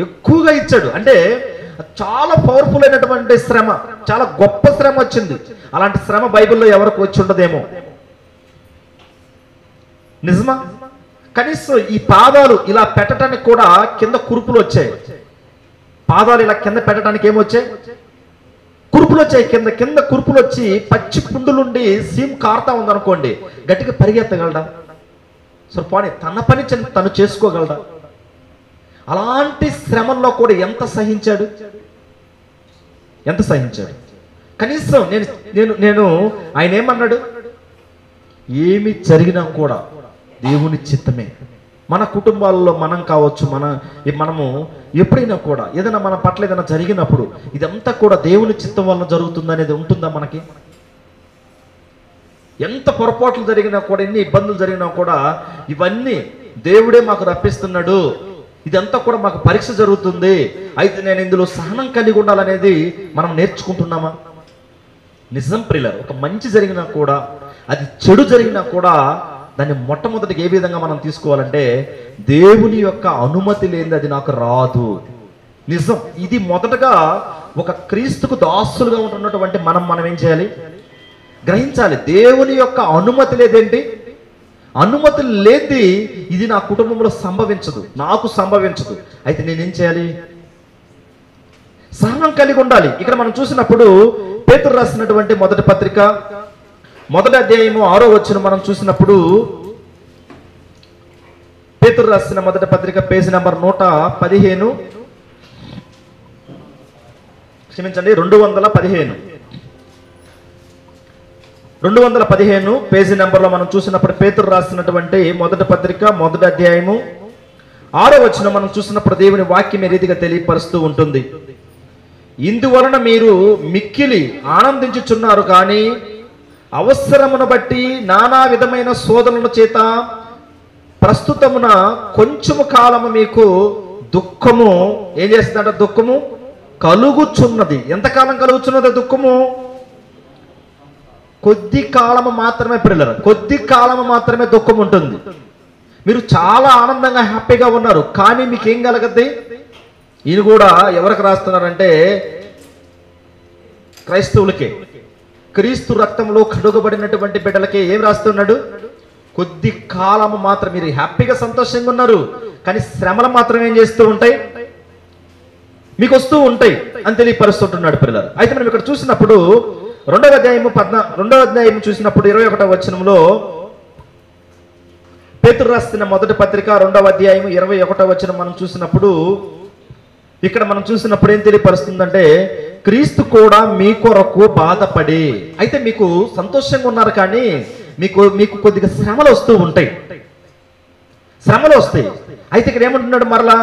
ఎక్కువగా ఇచ్చాడు. అంటే చాలా పవర్ఫుల్ అయినటువంటి శ్రమ, చాలా గొప్ప శ్రమ వచ్చింది. అలాంటి శ్రమ బైబిల్లో ఎవరికి వచ్చి ఉండదేమో, నిజమా? కనీసం ఈ పాదాలు ఇలా పెట్టడానికి కూడా కింద కురుపులు వచ్చాయి. పాదాలు ఇలా కింద పెట్టడానికి ఏమొచ్చాయి? కురుపులు వచ్చాయి. కింద కురుపులు వచ్చి పచ్చి పుండులుండి సీమ్ కారుతా ఉందనుకోండి, గట్టిగా పరిగెత్తగలడా? సో పోనీ తన పని తను చేసుకోగలడా? అలాంటి శ్రమల్లో కూడా ఎంత సహించాడు? కనీసం నేను ఆయన ఏమన్నాడు? ఏమి జరిగినా కూడా దేవుని చిత్తమే. మన కుటుంబాల్లో మనం కావచ్చు, మనము ఎప్పుడైనా కూడా ఏదైనా మన పట్ల ఏదైనా జరిగినప్పుడు ఇదంతా కూడా దేవుని చిత్తం వలన జరుగుతుంది అనేది ఉంటుందా మనకి? ఎంత పొరపాట్లు జరిగినా కూడా, ఎన్ని ఇబ్బందులు జరిగినా కూడా ఇవన్నీ దేవుడే మాకు రప్పిస్తున్నాడు, ఇదంతా కూడా మాకు పరీక్ష జరుగుతుంది, అయితే నేను ఇందులో సహనం కలిగి ఉండాలనేది మనం నేర్చుకుంటున్నామా? నిజం ప్రియులారా, ఒక మంచి జరిగినా కూడా, అది చెడు జరిగినా కూడా దాన్ని మొట్టమొదటిగా ఏ విధంగా మనం తీసుకోవాలంటే, దేవుని యొక్క అనుమతి లేనిది అది నాకు రాదు. నిజం. ఇది మొదటగా ఒక క్రీస్తుకు దాసులుగా ఉంటున్నటువంటి మనం ఏం చేయాలి? గ్రహించాలి. దేవుని యొక్క అనుమతి లేదేంటి? అనుమతి లేనిది ఇది నా కుటుంబంలో సంభవించదు, నాకు సంభవించదు. అయితే నేనేం చేయాలి? సహనం కలిగి ఉండాలి. ఇక్కడ మనం చూసినప్పుడు పేతురు రాసినటువంటి మొదటి పత్రిక 1వ అధ్యాయము 6వ వచనం మనం చూసినప్పుడు, పేతురు రాసిన మొదటి పత్రిక పేజీ నంబర్ 115, క్షమించండి 215 పేజీ నెంబర్లో మనం చూసినప్పుడు పేతురు రాసినటువంటి మొదటి పత్రిక 1వ అధ్యాయము 6వ వచనం మనం చూసినప్పుడు దేవుని వాక్యం ఏ రీతిగా తెలియపరుస్తూ ఉంటుంది. ఇందువలన మీరు మిక్కిలి ఆనందించుచున్నారు కానీ అవసరమును బట్టి నానా విధమైన శోధనల చేత ప్రస్తుతమున కొంచెము కాలము మీకు దుఃఖము ఏం చేస్తుందంట? దుఃఖము కలుగుచున్నది. ఎంతకాలం కలుగుచున్నది దుఃఖము? కొద్ది కాలము మాత్రమే పిల్లలు, కొద్ది కాలము మాత్రమే దుఃఖం ఉంటుంది. మీరు చాలా ఆనందంగా హ్యాపీగా ఉన్నారు, కానీ మీకేం కలగద్ది? ఈయన కూడా ఎవరికి రాస్తున్నారంటే క్రైస్తవులకే, క్రీస్తు రక్తంలో కడుగబడినటువంటి బిడ్డలకే ఏం రాస్తున్నాడు? కొద్ది కాలము మాత్రం మీరు హ్యాపీగా సంతోషంగా ఉన్నారు, కానీ శ్రమలు మాత్రం ఏం చేస్తూ ఉంటాయి? మీకు వస్తూ ఉంటాయి అని తెలియపరుస్తుంటున్నాడు పిల్లలు. అయితే మనం ఇక్కడ చూసినప్పుడు 2వ అధ్యాయము చూసినప్పుడు 21వ వచనంలో పేతురు రాసిన మొదటి పత్రిక 2వ అధ్యాయము 21వ వచనం మనం చూసినప్పుడు, ఇక్కడ మనం చూసినప్పుడు ఏం తెలియపరుస్తుందంటే, క్రీస్తు కూడా మీ కొరకు బాధపడి, అయితే మీకు సంతోషంగా ఉన్నారు కానీ మీకు కొద్దిగా శ్రమలు వస్తూ ఉంటాయి, శ్రమలు వస్తాయి. అయితే ఇక్కడ ఏమంటున్నాడు మరలా?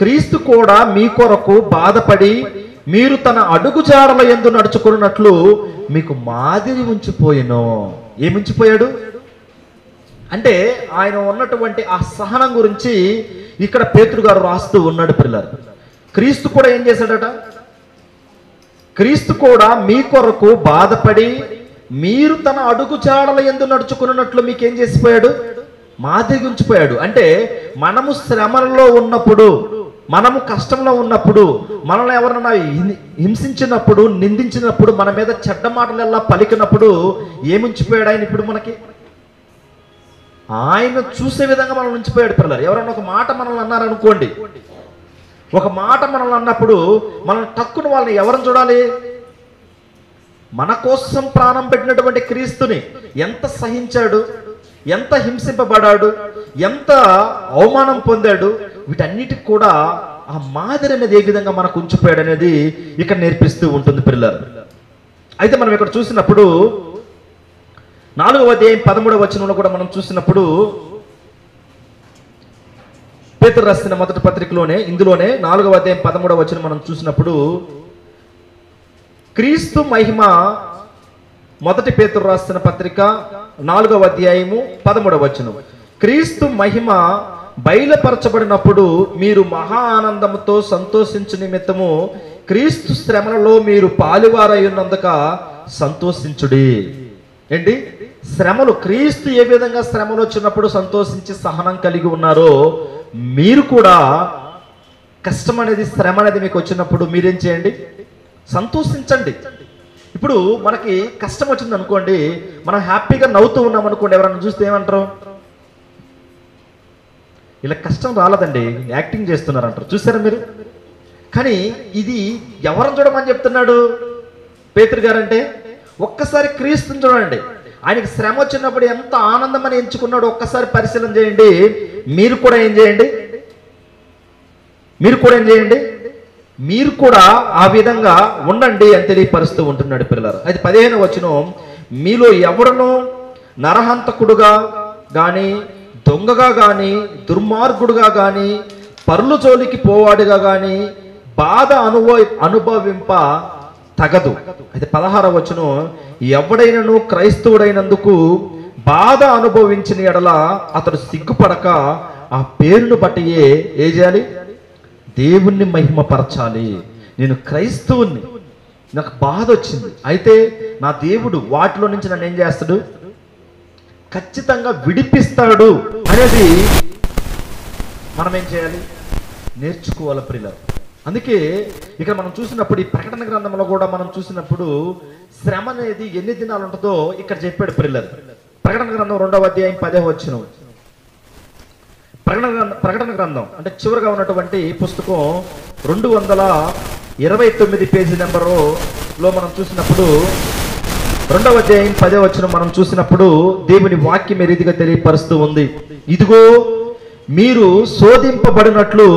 క్రీస్తు కూడా మీ కొరకు బాధపడి మీరు తన అడుగుజాడల యందు నడుచుకున్నట్లు మీకు మాదిరి ఉంచిపోయాను. ఏముంచిపోయాడు అంటే ఆయన ఉన్నటువంటి ఆ సహనం గురించి ఇక్కడ పేతురు గారు రాస్తూ ఉన్నాడు పిల్లలు. క్రీస్తు కూడా ఏం చేశాడట? క్రీస్తు కూడా మీ కొరకు బాధపడి మీరు తన అడుగుజాడల యందు నడుచుకున్నట్లు మీకు ఏం చేసిపోయాడు? మాదిరి ఉంచిపోయాడు. అంటే మనము శ్రమలలో ఉన్నప్పుడు మనము కష్టంలో ఉన్నప్పుడు, మనల్ని ఎవరన్నా హింసించినప్పుడు, నిందించినప్పుడు, మన మీద చెడ్డ మాటలెల్లా పలికినప్పుడు ఏముంచిపోయాడు ఆయన? ఇప్పుడు మనకి ఆయన చూసే విధంగా మనం ఉంచిపోయాడు పిల్లలు. ఎవరన్నా ఒక మాట మనల్ని అన్నారనుకోండి, ఒక మాట మనల్ని అన్నప్పుడు మనం తక్కువ వాళ్ళని ఎవరిని చూడాలి? మన కోసం ప్రాణం పెట్టినటువంటి క్రీస్తుని ఎంత సహించాడు, ఎంత హింసింపబడాడు, ఎంత అవమానం పొందాడు, వీటన్నిటికి కూడా ఆ మాదిరి అనేది ఏ విధంగా మనకు ఉంచిపోయాడు అనేది ఇక్కడ నేర్పిస్తూ ఉంటుంది పిల్లలు. అయితే మనం ఇక్కడ చూసినప్పుడు 4వ అధ్యాయం 13వ వచనంలో కూడా మనం చూసినప్పుడు, పేతురు రాసిన మొదటి పత్రికలోనే ఇందులోనే 4వ అధ్యాయం 13వ వచనం మనం చూసినప్పుడు, క్రీస్తు మహిమ, మొదటి పేతురు రాసిన పత్రిక 4వ అధ్యాయము 13వ వచనం, క్రీస్తు మహిమ బయలుపరచబడినప్పుడు మీరు మహా ఆనందముతో సంతోషించు నిమిత్తము క్రీస్తు శ్రమలలో మీరు పాలువారై ఉన్నందుక సంతోషించుడి. ఏంటి శ్రమలు? క్రీస్తు ఏ విధంగా శ్రమలు వచ్చినప్పుడు సంతోషించి సహనం కలిగి ఉన్నారో, మీరు కూడా కష్టం అనేది, శ్రమ అనేది మీకు వచ్చినప్పుడు మీరేం చేయండి? సంతోషించండి. ఇప్పుడు మనకి కష్టం వచ్చింది అనుకోండి, మనం హ్యాపీగా నవ్వుతూ ఉన్నాం అనుకోండి, ఎవరన్నా చూస్తే ఏమంటారు? ఇలా కష్టం రాలేదండి, యాక్టింగ్ చేస్తున్నారు అంటారు. చూసారా మీరు? కానీ ఇది ఎవరిని చూడమని చెప్తున్నాడు పేతురు గారంటే? ఒక్కసారి క్రీస్తుని చూడండి. ఆయనకి శ్రమ వచ్చినప్పుడు ఎంత ఆనందం అని ఎంచుకున్నాడు ఒక్కసారి పరిశీలన చేయండి. మీరు కూడా ఏం చేయండి? మీరు కూడా ఆ విధంగా ఉండండి అని తెలియపరుస్తూ ఉంటున్నాడు పిల్లలు. అది 15వ వచనం, మీలో ఎవడనో నరహంతకుడుగా గాని, దొంగగా గాని, దుర్మార్గుడుగా గాని, పరుల జోలికి పోవాడుగా గాని బాధ అనుభవింప తగదు. అయితే 16వ వచనం, ఎవడైనను క్రైస్తవుడైనందుకు బాధ అనుభవించిన ఎడల అతడు సిగ్గుపడక ఆ పేరును బట్టి ఏ చేయాలి? దేవుణ్ణి మహిమపరచాలి. నేను క్రైస్తవుని, నాకు బాధ వచ్చింది, అయితే నా దేవుడు వాటిలో నుంచి నన్ను ఏం చేస్తాడు? ఖచ్చితంగా విడిపిస్తాడు అనేది మనం ఏం చేయాలి? నేర్చుకోవాలి ప్రియులారా. అందుకే ఇక్కడ మనం చూసినప్పుడు ఈ ప్రకటన గ్రంథంలో కూడా మనం చూసినప్పుడు శ్రమ అనేది ఎన్ని దినాలు ఉంటుందో ఇక్కడ చెప్పాడు ప్రియులారా. ప్రకటన గ్రంథం 2వ అధ్యాయం 10వ వచనం, ప్రకటన గ్రంథం అంటే చివరిగా ఉన్నటువంటి పుస్తకం 229 పేజీ నెంబరులో మనం చూసినప్పుడు 2వ అధ్యాయం 10వ వచనం మనం చూసినప్పుడు దేవుని వాక్యం ఏ రీతిగా తెలియపరుస్తూ ఉంది. ఇదిగో మీరు శోధింపబడినట్లు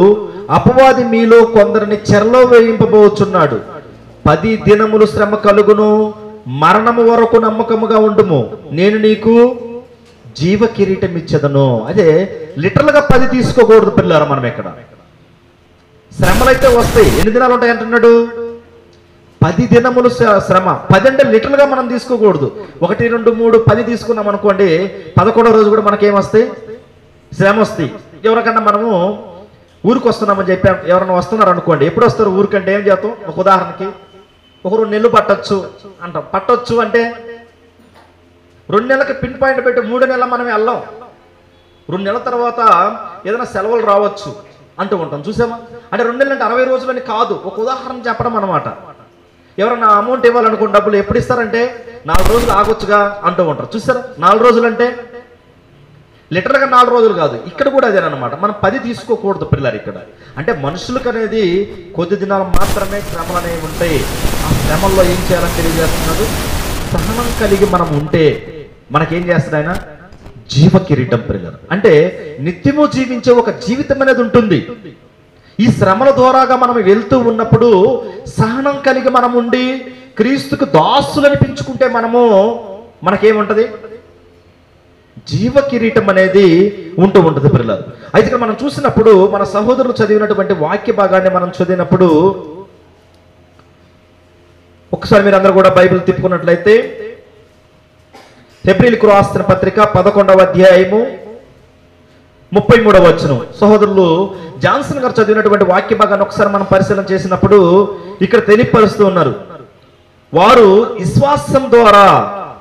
అపవాది మీలో కొందరిని చెరలో వేయింపబోచున్నాడు. 10 దినములు శ్రమ కలుగును, మరణము వరకు నమ్మకముగా ఉండుము, నేను నీకు జీవ కిరీటం ఇచ్చేదను. అదే లిటరల్ గా 10 తీసుకోకూడదు పిల్లలు. మనం ఇక్కడ శ్రమలు అయితే వస్తాయి. ఎన్ని దినాలు ఉంటాయి అంటున్నాడు? 10 దినములు శ్రమ. 10 అంటే లిటరల్ గా మనం తీసుకోకూడదు. 1, 2, 3, 10 తీసుకున్నాం అనుకోండి, 11వ రోజు కూడా మనకేమొస్తాయి? శ్రమ వస్తాయి. ఎవరికన్నా మనము ఊరికి వస్తున్నామని చెప్పాం, ఎవరన్నా వస్తున్నారు అనుకోండి, ఎప్పుడు వస్తారు ఊరికంటే ఏం చేస్తాం? ఒక ఉదాహరణకి ఒక 2 నెలలు పట్టొచ్చు అంటాం. పట్టొచ్చు అంటే 2 నెలలకి పిన్ పాయింట్ పెట్టి 3 నెలలు మనం వెళ్ళాం. 2 నెలల తర్వాత ఏదైనా సెలవులు రావచ్చు అంటూ ఉంటాం. చూసామా? అంటే 2 నెలలు అంటే 60 రోజులని కాదు, ఒక ఉదాహరణ చెప్పడం అనమాట. ఎవరన్నా అమౌంట్ ఇవ్వాలనుకున్న డబ్బులు ఎప్పుడు ఇస్తారంటే 4 రోజులు ఆగొచ్చుగా అంటూ ఉంటారు. చూసారా? 4 రోజులు అంటే లిటరల్గా 4 రోజులు కాదు. ఇక్కడ కూడా అదేనమాట. మనం 10 తీసుకోకూడదు పిల్లలు. ఇక్కడ అంటే మనుషులకు అనేది కొద్ది దినాలు మాత్రమే శ్రమలు అనేవి ఉంటాయి. ఆ శ్రమల్లో ఏం చేయాలని తెలియజేస్తున్నాడు? సహనం కలిగి మనం ఉంటే మనకేం చేస్తాడు ఆయన? జీవ కిరీటం పిల్లలు. అంటే నిత్యము జీవించే ఒక జీవితం అనేది ఉంటుంది. ఈ శ్రమల ద్వారాగా మనం వెళ్తూ ఉన్నప్పుడు సహనం కలిగి మనం ఉండి క్రీస్తుకు దాసులు అనిపించుకుంటే మనకేముంటది? జీవ కిరీటం అనేది ఉంటూ ఉంటుంది పిల్లలు. అయితే ఇక్కడ మనం చూసినప్పుడు మన సహోదరులు చదివినటువంటి వాక్య భాగాన్ని మనం చదివినప్పుడు ఒకసారి మీరు అందరూ కూడా బైబిల్ తిప్పుకున్నట్లయితే హెబ్రీయులకు రాసిన పత్రిక 11వ అధ్యాయము 33వ వచనం. సహోదరులు జాన్సన్ గారు చదివినటువంటి వాక్య భాగాన్ని ఒకసారి మనం పరిశీలన చేసినప్పుడు ఇక్కడ తెలియపరుస్తూ ఉన్నారు. వారు విశ్వాసం ద్వారా,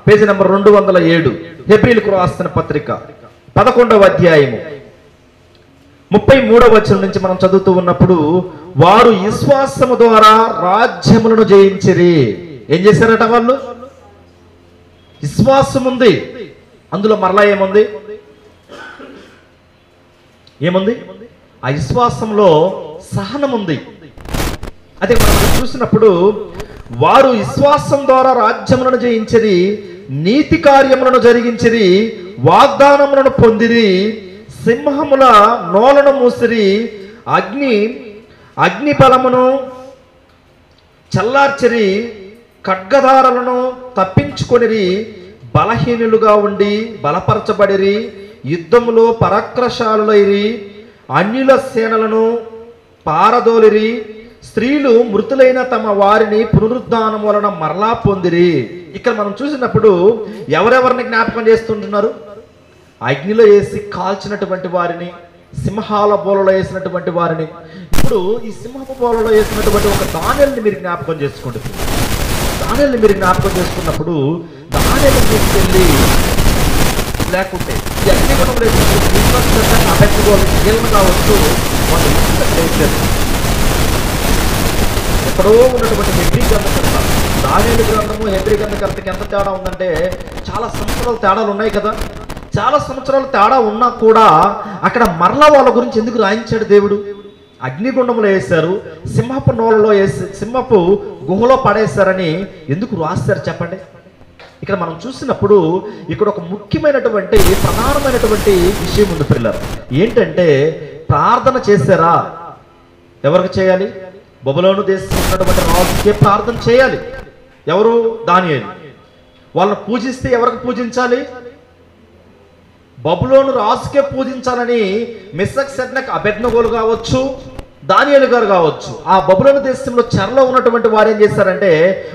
పేజీ నెంబర్ 207, హెబ్రీయులకు రాసిన పత్రిక 11వ అధ్యాయము 33వ వచనం నుంచి మనం చదువుతూ ఉన్నప్పుడు, వారు విశ్వాసము ద్వారా రాజ్యములను జయించిరి. ఏం చేశారట వాళ్ళు? విశ్వాసం ఉంది, అందులో మరలా ఏముంది? ఆ విశ్వాసంలో సహనం ఉంది. అదే మనం చూసినప్పుడు, వారు విశ్వాసం ద్వారా రాజ్యములను జయించిరి, నీతి కార్యములను జరిగించిరి, వాగ్దానములను పొందిరి, సింహముల నోలను మూసిరి, అగ్ని బలమును చల్లార్చిరి, ఖడ్గదారులను తప్పించుకొనిరి, బలహీనులుగా ఉండి బలపరచబడిరి, యుద్ధములో పరాక్రమశాలులైరి, అన్యుల సేనలను పారదోలిరి, స్త్రీలు మృతులైన తమ వారిని పునరుద్ధానం వలన మరలా పొందిరి. ఇక్కడ మనం చూసినప్పుడు ఎవరెవరిని జ్ఞాపకం చేస్తుంటున్నారు? అగ్నిలో వేసి కాల్చినటువంటి వారిని, సింహాల బోలలో వేసినటువంటి వారిని. ఇప్పుడు ఈ సింహపు బోలలో వేసినటువంటి ఒక దానియల్ని మీరు జ్ఞాపకం చేసుకుంటుంది. దానియల్ని మీరు జ్ఞాపకం చేసుకున్నప్పుడు దానియల్ని తీసుకెళ్ళి, లేకుంటే ఈ అగ్నిగుణంలో అభ్యర్థులు కావచ్చు, వాళ్ళు వేసారు. ఎక్కడో ఉన్నటువంటి హెబ్రీ గ్రంథకర్త, దానియేలు గ్రంథము హెబ్రీ గ్రంథకర్తకి ఎంత తేడా ఉందంటే, చాలా సంవత్సరాల తేడాలు ఉన్నాయి కదా. చాలా సంవత్సరాల తేడా ఉన్నా కూడా అక్కడ మరలా వాళ్ళ గురించి ఎందుకు రాయించాడు దేవుడు? అగ్నిగుండంలో వేశారు, సింహపు నోలలో వేసి సింహపు గుహలో పడేశారని ఎందుకు రాస్తారు చెప్పండి? ఇక్కడ మనం చూసినప్పుడు ఇక్కడ ఒక ముఖ్యమైనటువంటి ప్రధానమైనటువంటి విషయం ఉంది పిల్లలు. ఏంటంటే, ప్రార్థన చేశారా? ఎవరికి చేయాలి? బబులోను దేశంలో ఉన్నటువంటి రాజుకే ప్రార్థన చేయాలి. ఎవరు? దానియేలు. వాళ్ళని పూజిస్తే ఎవరికి పూజించాలి? బబులోను రాజుకే పూజించాలని మెషక్ షద్రక్ అబేద్నెగోలు కావచ్చు, దానియేలు గారు కావచ్చు, ఆ బబులోను దేశంలో చెరలో ఉన్నటువంటి వారు ఏం చేశారంటే,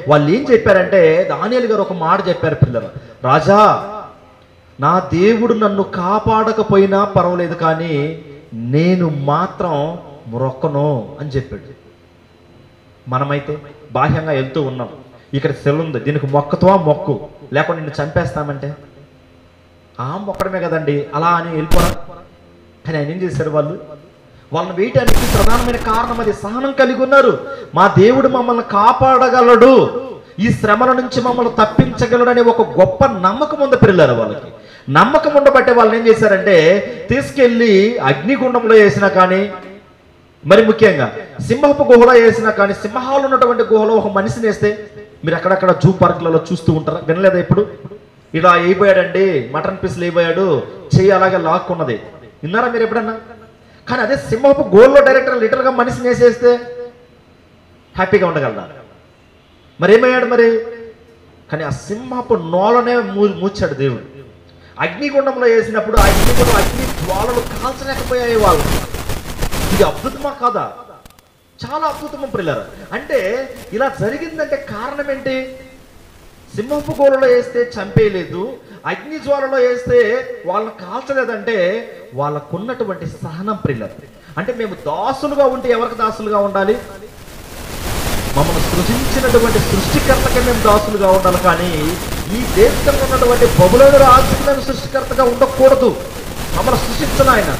వాళ్ళు ఏం చెప్పారంటే, దానియేలు గారు ఒక మాట చెప్పారు, పిల్లలు, రాజా, నా దేవుడు నన్ను కాపాడకపోయినా పర్వాలేదు, కానీ నేను మాత్రం మొక్కను అని చెప్పాడు. మనమైతే బాహ్యంగా వెళ్తూ ఉన్నాం, ఇక్కడ సెల్ ఉంది, దీనికి మొక్కతో మొక్కు, లేకుండా నిన్ను చంపేస్తామంటే ఆ మొక్కడమే కదండి, అలా అని వెళ్ళిపోరా. కానీ ఆయన ఏం చేశారు? వాళ్ళని వేయటానికి ప్రధానమైన కారణం అది, సహనం కలిగి ఉన్నారు. మా దేవుడు మమ్మల్ని కాపాడగలడు, ఈ శ్రమల నుంచి మమ్మల్ని తప్పించగలడు అనే ఒక గొప్ప నమ్మకం ఉంది పిల్లలు. వాళ్ళకి నమ్మకం ఉండబట్టే వాళ్ళని ఏం చేశారంటే, తీసుకెళ్ళి అగ్నిగుండంలో వేసినా కానీ, మరి ముఖ్యంగా సింహపు గుహలో వేసినా కానీ, సింహాలు ఉన్నటువంటి గుహలో ఒక మనిషిని వేస్తే మీరు అక్కడక్కడ జూ పార్కులలో చూస్తూ ఉంటారా? వినలేదా? ఇప్పుడు ఇలా అయిపోయాడండి, మటన్ పీసులు అయిపోయాడు, చెయ్యి అలాగే లాక్కున్నది, విన్నారా మీరు ఎప్పుడన్నా? కానీ అదే సింహపు గోల్లో డైరెక్టర్ లిటర్గా మనిషిని వేసేస్తే హ్యాపీగా ఉండగలరా? మరి ఏమయ్యాడు మరి? కానీ ఆ సింహపు నోలనే మూచాడు దేవుడు. అగ్నిగుండంలో వేసినప్పుడు అగ్ని జ్వాలలు కాల్చలేకపోయాయి వాళ్ళు. ఇది అద్భుతమా కాదా? చాలా అద్భుతమం పిల్లలు. అంటే ఇలా జరిగిందంటే కారణం ఏంటి? సింహపు గోలలో వేస్తే చంపేయలేదు, అగ్ని జ్వాలలో వేస్తే వాళ్ళని కాల్చలేదంటే వాళ్ళకున్నటువంటి సహనం పిల్లలు. అంటే మేము దాసులుగా ఉంటే ఎవరికి దాసులుగా ఉండాలి? మమ్మల్ని సృజించినటువంటి సృష్టికర్తకే మేము దాసులుగా ఉండాలి. కానీ ఈ దేశంలో ఉన్నటువంటి బబులోను రాజుకి మేము సృష్టికర్తగా ఉండకూడదు. మమ్మల్ని సృష్టించిన ఆయన.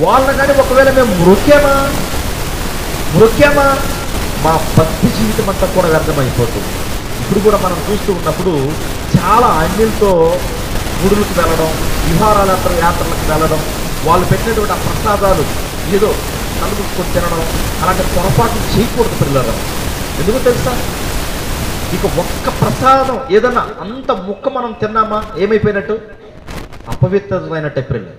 వాళ్ళని కానీ ఒకవేళ మేము మృక్యమా మా భక్తి జీవితం అంతా కూడా వ్యర్థమైపోతుంది. ఇప్పుడు కూడా మనం చూస్తూ ఉన్నప్పుడు చాలా అన్యులతో గుడులకు వెళ్ళడం, విహారాల యాత్రలకు వెళ్ళడం, వాళ్ళు పెట్టినటువంటి ఆ ప్రసాదాలు ఏదో కలుగుకొని తినడం, అలాంటి పొరపాట్లు చేయకూడదు పిల్లలు. ఎందుకు తెలుసా? ఇక ఒక్క ప్రసాదం ఏదన్నా అంత ముక్క మనం తిన్నామా ఏమైపోయినట్టు? అపవిత్రమైనట్టే పిల్లలు.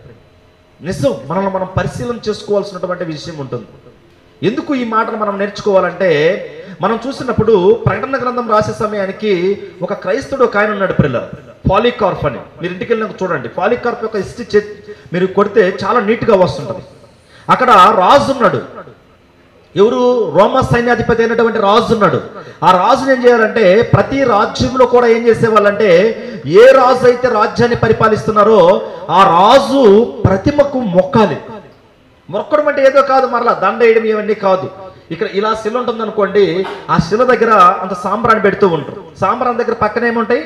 నిజం, మనల్ని మనం పరిశీలన చేసుకోవాల్సినటువంటి విషయం ఉంటుంది. ఎందుకు ఈ మాటను మనం నేర్చుకోవాలంటే, మనం చూసినప్పుడు ప్రకటన గ్రంథం రాసే సమయానికి ఒక క్రైస్తవుడు ఒక ఆయన ఉన్నాడు పిల్లలు, పాలికార్ప్ అని. మీరు ఇంటికి వెళ్ళినాక చూడండి, పాలికార్ప్ యొక్క హిస్టరీ మీరు కొడితే చాలా నీట్గా వస్తుంటుంది. అక్కడ రాజు ఉన్నాడు. ఎవరు? రోమా సైన్యాధిపతి అయినటువంటి రాజు ఉన్నాడు. ఆ రాజుని ఏం చేయాలంటే, ప్రతి రాజ్యంలో కూడా ఏం చేసేవాళ్ళంటే, ఏ రాజు అయితే రాజ్యాన్ని పరిపాలిస్తున్నారో ఆ రాజు ప్రతిమకు మొక్కాలి. మొక్కడం అంటే ఏదో కాదు, మరలా దండ వేయడం ఇవన్నీ కాదు. ఇక్కడ ఇలా శిల ఉంటుంది అనుకోండి, ఆ శిల దగ్గర అంత సాంబ్రాన్ని పెడుతూ ఉంటారు. సాంబ్రాన్ని దగ్గర పక్కన ఏముంటాయి?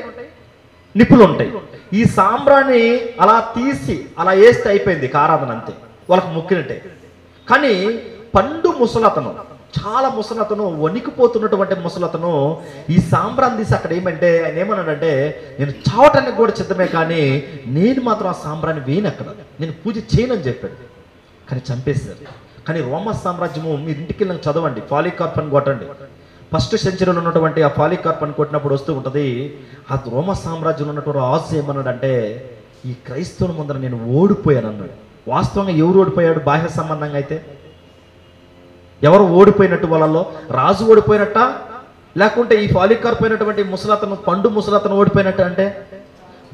నిప్పులు ఉంటాయి. ఈ సాంబ్రాన్ని అలా తీసి అలా వేస్తే అయిపోయింది ఆరాధన, అంతే. వాళ్ళకి మొక్కినట్టే. కానీ పండు ముసలతను, చాలా ముసలతను, వణికిపోతున్నటువంటి ముసలతను ఈ సాంబ్రాన్ని తీసి అక్కడ ఏమంటే ఆయన ఏమన్నాడంటే, నేను చావటానికి కూడా సిద్ధమే కానీ నేను మాత్రం ఆ సాంబ్రాన్ని వేయను, అక్కడ నేను పూజ చేయనని చెప్పాడు. కానీ చంపేశారు. కానీ రోమా సామ్రాజ్యము, మీరు ఇంటికి వెళ్ళి చదవండి, పాలికార్ప్ అని కొట్టండి. ఫస్ట్ సెంచరీలో ఉన్నటువంటి ఆ పాలికార్ప్ అని కొట్టినప్పుడు వస్తూ ఉంటుంది, ఆ రోమా సామ్రాజ్యంలో ఉన్నటువంటి రాజు ఏమన్నాడంటే, ఈ క్రైస్తవుల ముందర నేను ఓడిపోయాను అన్నాడు. వాస్తవంగా ఎవరు ఓడిపోయాడు? బాహ్య సంబంధంగా అయితే ఎవరు ఓడిపోయినట్టు? వాళ్ళలో రాజు ఓడిపోయినట్ట, లేకుంటే ఈ పాలికార్ప్ అయినటువంటి ముసలతను, పండు ముసలతను ఓడిపోయినట్టు? అంటే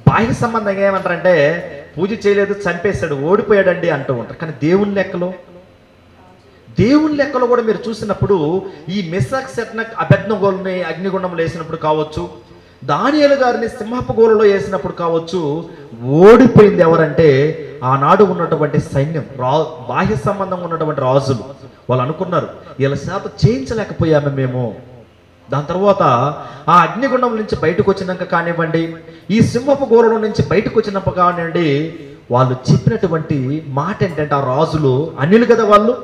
బాహ్య సంబంధంగా ఏమంటారంటే, పూజ చేయలేదు, చంపేశాడు, ఓడిపోయాడండి అంటూ ఉంటారు. కానీ దేవుని లెక్కలో కూడా మీరు చూసినప్పుడు ఈ మెషాక్ షద్రక్ అబేద్నెగోల్ని అగ్నిగుండంలో వేసినప్పుడు కావచ్చు, దానియేలు గారిని సింహపు గోలలో వేసినప్పుడు కావచ్చు, ఓడిపోయింది ఎవరంటే ఆనాడు ఉన్నటువంటి సైన్యం, బాహ్య సంబంధంగా ఉన్నటువంటి రాజులు. వాళ్ళు అనుకున్నారు, వీళ్ళ శాత చేయించలేకపోయాము మేము. దాని తర్వాత ఆ అగ్నిగుండం నుంచి బయటకు వచ్చినాక కానివ్వండి, ఈ సింహపు గోలలో నుంచి బయటకు వచ్చినప్పుడు కానివ్వండి, వాళ్ళు చెప్పినటువంటి మాట ఏంటంటే, ఆ రాజులు అన్యులు కదా, వాళ్ళు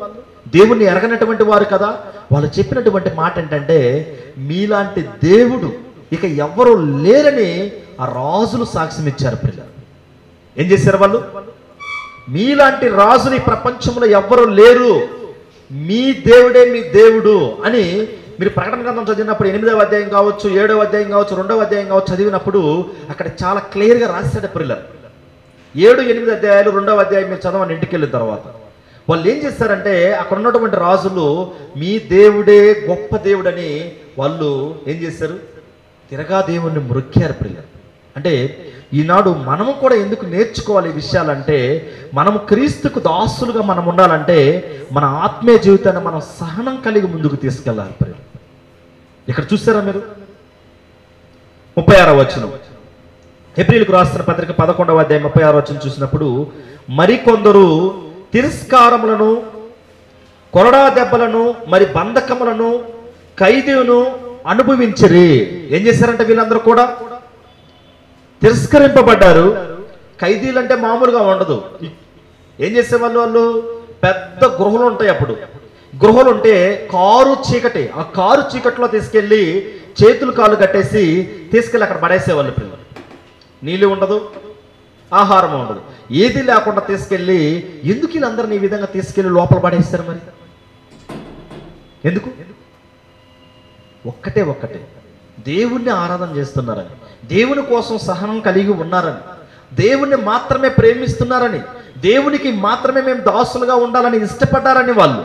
దేవుణ్ణి ఎరగనటువంటి వారు కదా, వాళ్ళు చెప్పినటువంటి మాట ఏంటంటే, మీలాంటి దేవుడు ఇక ఎవ్వరూ లేరని ఆ రాజులు సాక్ష్యం ఇచ్చారు. పిల్లలు ఏం చేశారు? వాళ్ళు మీలాంటి రాజులు ఈ ప్రపంచంలో ఎవ్వరూ లేరు, మీ దేవుడే మీ దేవుడు అని మీరు ప్రకటన గ్రంథం చదివినప్పుడు 8వ అధ్యాయం కావచ్చు, 7వ అధ్యాయం కావచ్చు, 2వ అధ్యాయం కావచ్చు చదివినప్పుడు అక్కడ చాలా క్లియర్గా రాశాడు. పిల్లలు 7, 8 అధ్యాయాలు, 2వ అధ్యాయం మీరు చదవండి ఇంటికి వెళ్ళిన తర్వాత. వాళ్ళు ఏం చేస్తారంటే, అక్కడ ఉన్నటువంటి రాజులు మీ దేవుడే గొప్ప దేవుడని వాళ్ళు ఏం చేశారు? తిరగా దేవుణ్ణి మొక్కారు. పిల్లలు అంటే ఈనాడు మనము కూడా ఎందుకు నేర్చుకోవాలి ఈ విషయాలంటే, మనము క్రీస్తుకు దాసులుగా మనం ఉండాలంటే మన ఆత్మీయ జీవితాన్ని మనం సహనం కలిగి ముందుకు తీసుకెళ్ళాలి. పిల్లలు ఇక్కడ చూసారా మీరు 36వ వచనం, హెబ్రీయులకు రాసిన పత్రిక 11వ అధ్యాయం 36వ వచనం చూసినప్పుడు, మరికొందరు తిరస్కారములను, కొరడా దెబ్బలను, మరి బంధకములను, ఖైదీను అనుభవించరి. ఏం చేశారంటే వీళ్ళందరూ కూడా తిరస్కరింపబడ్డారు. ఖైదీలు అంటే మామూలుగా ఉండదు. ఏం చేసేవాళ్ళు? వాళ్ళు పెద్ద గృహలు ఉంటాయి. అప్పుడు గృహలు ఉంటే కారు చీకటి, ఆ కారు చీకటిలో తీసుకెళ్ళి చేతులు కాళ్ళు కట్టేసి తీసుకెళ్ళి అక్కడ పడేసేవాళ్ళు. పిల్లలు నీళ్ళు ఉండదు, ఆహారం ఉండదు, ఏది లేకుండా తీసుకెళ్ళి, ఎందుకు వీళ్ళందరినీ ఈ విధంగా తీసుకెళ్ళి లోపల పడేస్తారు? మరి ఎందుకు? ఒక్కటే దేవుణ్ణి ఆరాధన చేస్తున్నారని, దేవుని కోసం సహనం కలిగి ఉన్నారని, దేవుణ్ణి మాత్రమే ప్రేమిస్తున్నారని, దేవునికి మాత్రమే మేము దాసులుగా ఉండాలని ఇష్టపడ్డారని వాళ్ళు.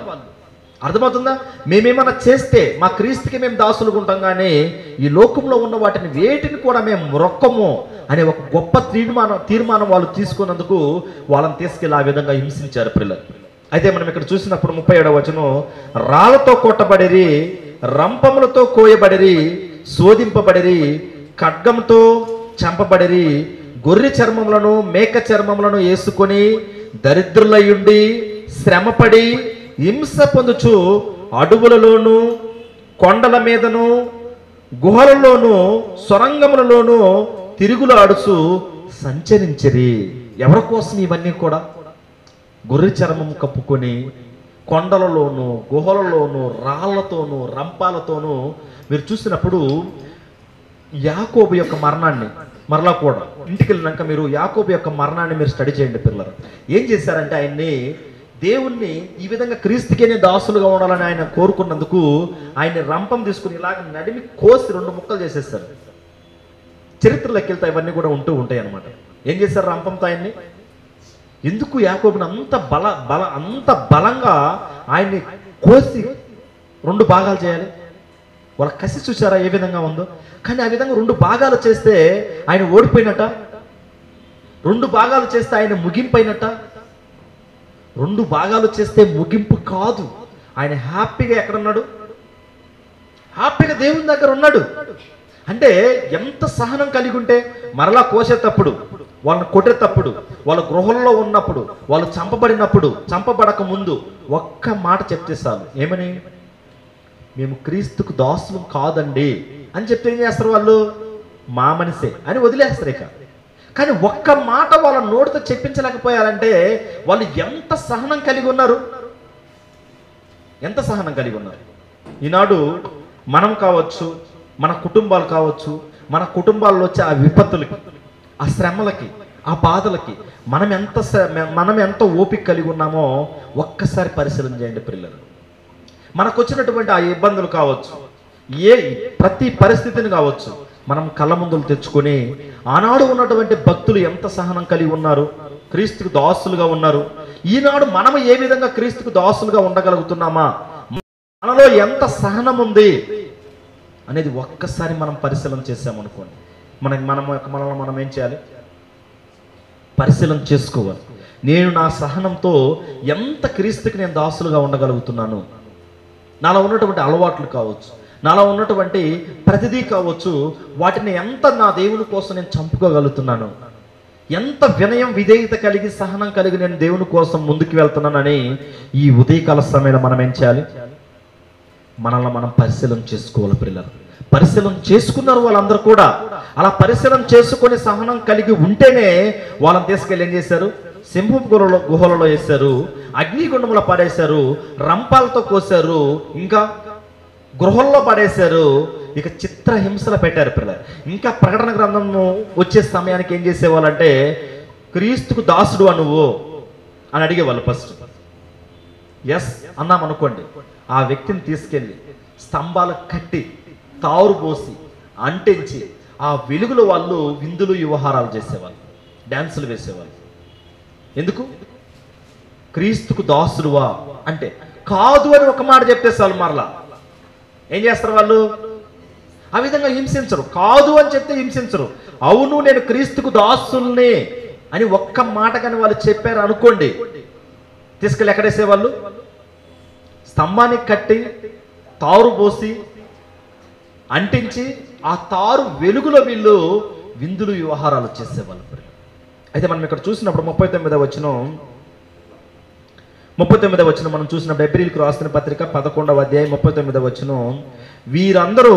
అర్థమవుతుందా? మేమేమన్నా చేస్తే మా క్రీస్తుకి మేము దాసులుగా ఉంటాం, కానీ ఈ లోకంలో ఉన్న వాటిని వేటిని కూడా మేము మొక్కము అనే ఒక గొప్ప తీర్మానం వాళ్ళు తీసుకున్నందుకు వాళ్ళని తీసుకెళ్ళి ఆ విధంగా హింసించారు. పిల్లలు అయితే మనం ఇక్కడ చూసినప్పుడు 37వ వచనం, రాళ్లతో కొట్టబడిరి, రంపములతో కోయబడిరి, శోధింపబడిరి, ఖడ్గంతో చంపబడిరి, గొర్రె చర్మములను, మేక చర్మములను వేసుకొని దరిద్రులయుండి శ్రమపడి హింస పొందుచు అడవులలోను, కొండల మీదను, గుహలలోను, సొరంగములలోను తిరుగులాడుచు సంచరించిరి. ఎవరి కోసం ఇవన్నీ కూడా? గొర్రె చర్మం కప్పుకొని కొండలలోను, గుహలలోను, రాళ్లతోనూ, రంపాలతోనూ మీరు చూసినప్పుడు యాకోబు యొక్క మరణాన్ని, మరలా కూడా ఇంటికి వెళ్ళినాక మీరు యాకోబు యొక్క మరణాన్ని మీరు స్టడీ చేయండి. పిల్లలు ఏం చేశారంటే, ఆయన్ని దేవుణ్ణి ఈ విధంగా క్రీస్తుకేనే దాసులుగా ఉండాలని ఆయన కోరుకున్నందుకు ఆయన్ని రంపం తీసుకుని ఇలాగ నడిమి కోసి 2 ముక్కలు చేసేస్తారు. చరిత్రలోకి వెళ్తే ఇవన్నీ కూడా ఉంటూ ఉంటాయి అన్నమాట. ఏం చేశారు రంపంతో ఆయన్ని? ఎందుకు యాకోబుని అంత బలంగా ఆయన్ని కోసి 2 భాగాలు చేయాలి? వాళ్ళ కసి చూసారా ఏ విధంగా ఉందో? కానీ ఆ విధంగా 2 భాగాలు చేస్తే ఆయన ఓడిపోయినట్ట? 2 భాగాలు చేస్తే ఆయన ముగింపైనట్ట? 2 భాగాలు చేస్తే ముగింపు కాదు. ఆయన హ్యాపీగా ఎక్కడున్నాడు? హ్యాపీగా దేవుని దగ్గర ఉన్నాడు. అంటే ఎంత సహనం కలిగి ఉంటే, మరలా కోసేటప్పుడు, వాళ్ళని కొట్టేటప్పుడు, వాళ్ళ గృహంలో ఉన్నప్పుడు, వాళ్ళు చంపబడినప్పుడు, చంపబడక ముందు ఒక్క మాట చెప్తే చాలు, ఏమని? మేము క్రీస్తుకు దాసులు కాదండి అని చెప్తే ఏం చేస్తారు వాళ్ళు? మా మనిషే అని వదిలేస్తారు. ఇక కానీ ఒక్క మాట వాళ్ళ నోటితో చెప్పించలేకపోయారంటే వాళ్ళు ఎంత సహనం కలిగి ఉన్నారు, ఎంత సహనం కలిగి ఉన్నారు. ఈనాడు మనం కావచ్చు, మన కుటుంబాలు కావచ్చు, మన కుటుంబాల్లో వచ్చే ఆ విపత్తులకి, ఆ శ్రమలకి, ఆ బాధలకి మనం ఎంత ఓపిక కలిగి ఉన్నామో ఒక్కసారి పరిశీలన చేయండి పిల్లలు. మనకు వచ్చినటువంటి ఆ ఇబ్బందులు కావచ్చు, ప్రతి పరిస్థితిని కావచ్చు, మనం కళ్ళ ముందులు తెచ్చుకొని ఆనాడు ఉన్నటువంటి భక్తులు ఎంత సహనం కలిగి ఉన్నారు, క్రీస్తుకు దాసులుగా ఉన్నారు. ఈనాడు మనం ఏ విధంగా క్రీస్తుకు దాసులుగా ఉండగలుగుతున్నామా, మనలో ఎంత సహనం ఉంది అనేది ఒక్కసారి మనం పరిశీలన చేసామనుకోండి, మనల్ని మనం ఏం చేయాలి, పరిశీలన చేసుకోవాలి. నేను నా సహనంతో ఎంత క్రీస్తుకి నేను దాసులుగా ఉండగలుగుతున్నాను, నాలో ఉన్నటువంటి అలవాట్లు కావచ్చు, నాలో ఉన్నటువంటి ప్రతిదీ కావచ్చు, వాటిని ఎంత నా దేవుని కోసం నేను చంపుకోగలుగుతున్నాను, ఎంత వినయం విధేయత కలిగి సహనం కలిగి నేను దేవుని కోసం ముందుకు వెళ్తున్నానని ఈ ఉదయకాల సమయంలో మనం ఏం చేయాలి, మనల్ని మనం పరిశీలన చేసుకోవాలి. పిల్లలు పరిశీలన చేసుకున్నారు వాళ్ళందరూ కూడా. అలా పరిశీలన చేసుకొని సహనం కలిగి ఉంటేనే వాళ్ళని తీసుకెళ్ళి ఏం చేశారు, సింహపు గుహలలో వేశారు, అగ్నిగుండంలో పడేశారు, రంపాలతో కోసారు, ఇంకా గృహంలో పడేశారు, ఇక చిత్రహింసలు పెట్టారు పిల్లలు. ఇంకా ప్రకటన గ్రంథము వచ్చే సమయానికి ఏం చేసేవాళ్ళంటే, క్రీస్తుకు దాసుడు నువ్వు అని అడిగేవాళ్ళు. ఫస్ట్ ఎస్ అన్నాం అనుకోండి, ఆ వ్యక్తిని తీసుకెళ్ళి స్తంభాలు కట్టి తారు పోసి అంటించి ఆ వెలుగులో వాళ్ళు విందులు వ్యవహారాలు చేసేవాళ్ళు, డ్యాన్సులు వేసేవాళ్ళు. ఎందుకు? క్రీస్తుకు దాసుడువా అంటే కాదు అని ఒక మాట చెప్తే చాలు మరలా ఏం చేస్తారు వాళ్ళు, ఆ విధంగా హింసించరు. కాదు అని చెప్తే హింసించరు. అవును నేను క్రీస్తుకు దాసుల్ని అని ఒక్క మాట కానీ వాళ్ళు చెప్పారు అనుకోండి, తీసుకెళ్ళి ఎక్కడేసేవాళ్ళు, స్తంభానికి కట్టి తారు పోసి అంటించి ఆ తారు వెలుగులో వీళ్ళు విందులు వ్యవహారాలు చేసేవాళ్ళు. అయితే మనం ఇక్కడ చూసినప్పుడు 39వ వచనం మనం చూసినప్పుడు, ఎబ్రీయులకు రాసిన పత్రిక 11వ అధ్యాయం 39వ వచనం, వీరందరూ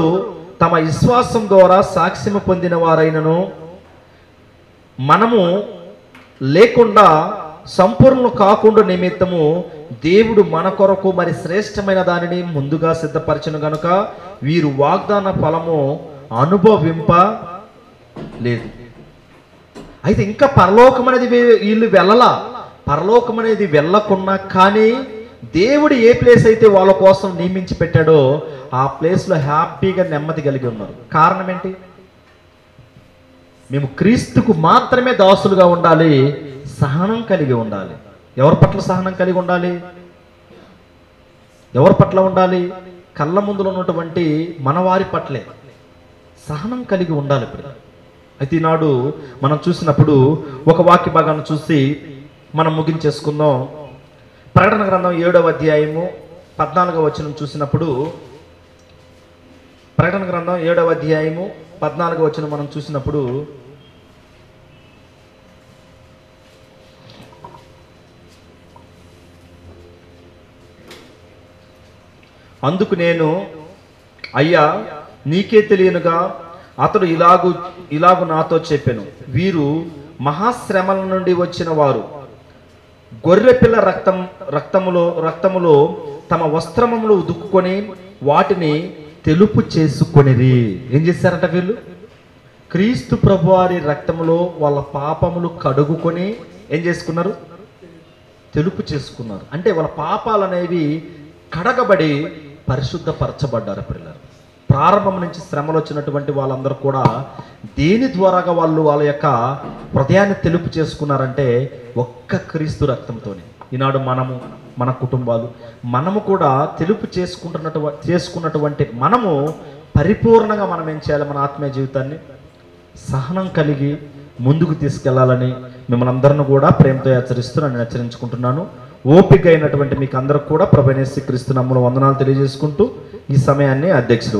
తమ విశ్వాసం ద్వారా సాక్ష్యము పొందిన వారైనను మనము లేకుండా సంపూర్ణ కాకుండా నిమిత్తము దేవుడు మన కొరకు మరి శ్రేష్టమైన దానిని ముందుగా సిద్ధపరచను గనుక వీరు వాగ్దాన ఫలము అనుభవింప లేదు. అయితే ఇంకా పరలోకం అనేది వీళ్ళు వెళ్ళలా, పరలోకం అనేది వెళ్ళకున్నా కానీ దేవుడు ఏ ప్లేస్ అయితే వాళ్ళ కోసం నియమించి పెట్టాడో ఆ ప్లేస్లో హ్యాపీగా నెమ్మది కలిగి ఉన్నారు. కారణం ఏంటి? మేము క్రీస్తుకు మాత్రమే దాసులుగా ఉండాలి, సహనం కలిగి ఉండాలి. ఎవరి పట్ల సహనం కలిగి ఉండాలి? ఎవరి పట్ల ఉండాలి? కళ్ళ ముందులో ఉన్నటువంటి మనవారి పట్లే సహనం కలిగి ఉండాలి. అయితే ఈనాడు మనం చూసినప్పుడు ఒక వాక్య భాగాన్ని చూసి మనం ముగించేసుకుందాం. ప్రకటన గ్రంథం 7వ అధ్యాయము 14వ వచనం చూసినప్పుడు, ప్రకటన గ్రంథం 7వ అధ్యాయము 14వ వచనం మనం చూసినప్పుడు, అందుకు నేను, అయ్యా నీకే తెలియనుగా అతడు ఇలాగు నాతో చెప్పెను, వీరు మహాశ్రమల నుండి వచ్చిన వారు గొర్రెపిల్ల రక్తములో తమ వస్త్రములు ఉదుక్కుని వాటిని తెలుపు చేసుకొనిరి. ఏం చేశారంట వీళ్ళు? క్రీస్తు ప్రభువారి రక్తములో వాళ్ళ పాపములు కడుగుకొని ఏం చేసుకున్నారు? తెలుపు చేసుకున్నారు. అంటే వాళ్ళ పాపాలు అనేవి కడగబడి పరిశుద్ధపరచబడ్డారు. పిల్లలు ప్రారంభం నుంచి శ్రమలు వచ్చినటువంటి వాళ్ళందరూ కూడా దేని ద్వారాగా వాళ్ళ యొక్క హృదయాన్ని తెలుపు చేసుకున్నారంటే ఒక్క క్రీస్తు రక్తంతోనే. ఈనాడు మన కుటుంబాలు మనము కూడా తెలుపు చేసుకున్నటువంటి మనము పరిపూర్ణంగా మనం ఏం చేయాలి? మన ఆత్మీయ జీవితాన్ని సహనం కలిగి ముందుకు తీసుకెళ్లాలని మిమ్మల్ని అందరిని కూడా ప్రేమతో హెచ్చరిస్తూ నేను హెచ్చరించుకుంటున్నాను. ఓపిక అయినటువంటి మీకు అందరికి కూడా ప్రభువైన యేసు క్రీస్తు నామములో వందనాలు తెలియజేసుకుంటూ ఈ సమయాన్ని అధ్యక్షుడు